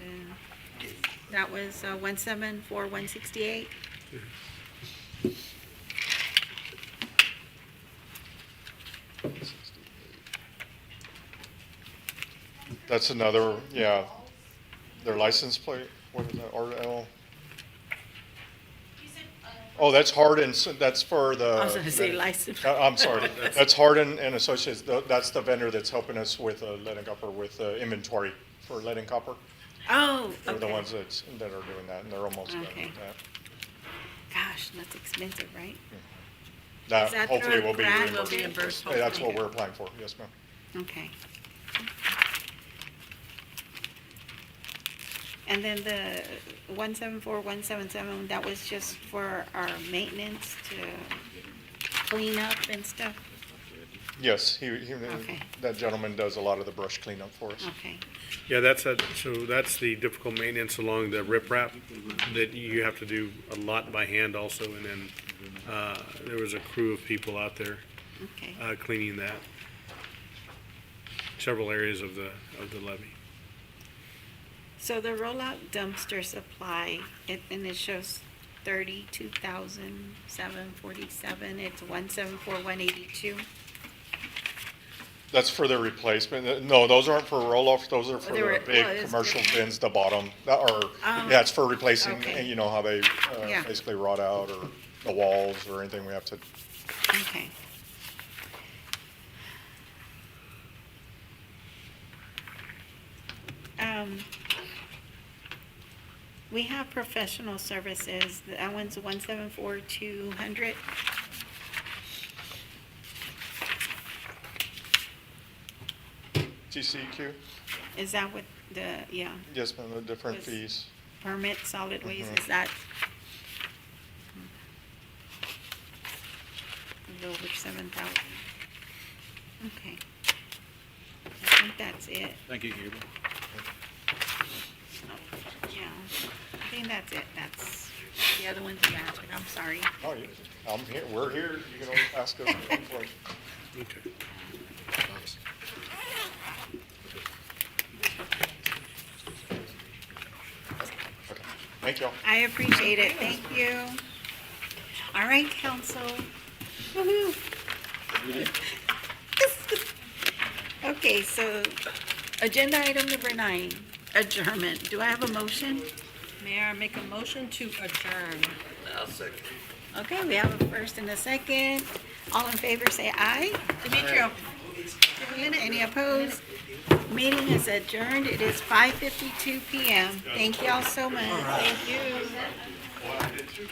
that was 174,168. That's another, yeah, their license plate, what is that, RL? Oh, that's Hardin, that's for the. I was gonna say license. I'm sorry, that's Hardin and Associates, that's the vendor that's helping us with lead and copper, with inventory for lead and copper. Oh, They're the okay. ones that are doing that, and they're almost done with Okay. that. Gosh, that's expensive, right? That Is that hopefully through a will be grant? reimbursed. Will be reimbursed, Yeah, that's what hopefully. we're applying for, yes, ma'am. Okay. And then the 174,177, that was just for our maintenance to clean up and stuff? Yes, Okay. that gentleman does a lot of the brush cleanup for us. Okay, Yeah, so that's the difficult maintenance along the riprap that you have to do a lot by hand also. And then, there was a crew of people out there, okay. cleaning that. Several areas of the levee. So the rollout dumpster supply, and it shows 32,747, it's 174,182. That's for the replacement. No, those aren't for roll-offs, those are for They were- the big well, it's commercial different. bins, the bottom, yeah, it's for replacing, Okay. and you know how they Yeah. basically rot out, or the walls, or anything we have to. Okay. We have professional services, that one's 174,200. TCEQ? Is that what the, yeah, Yes, ma'am, the different Yes. fees. permit solid waste, Mhm. is that? A little over 7,000. Okay. I think that's it. Thank you, Gabriel. Yeah, I think that's it, that's The other one's magic, I'm sorry. Oh, I'm here, we're here, you can always ask us for it. Okay. Okay, thank y'all. I appreciate it, thank you. All right, council. Woo-hoo. Okay, so agenda item number 9, adjournment. Do I have a motion? Mayor, I make a motion to adjourn. Okay, we have a first and a second. All in favor, say aye. Demetrio. Any opposed? Meeting is adjourned. It is 5:52 PM. Thank you all so much. Thank you.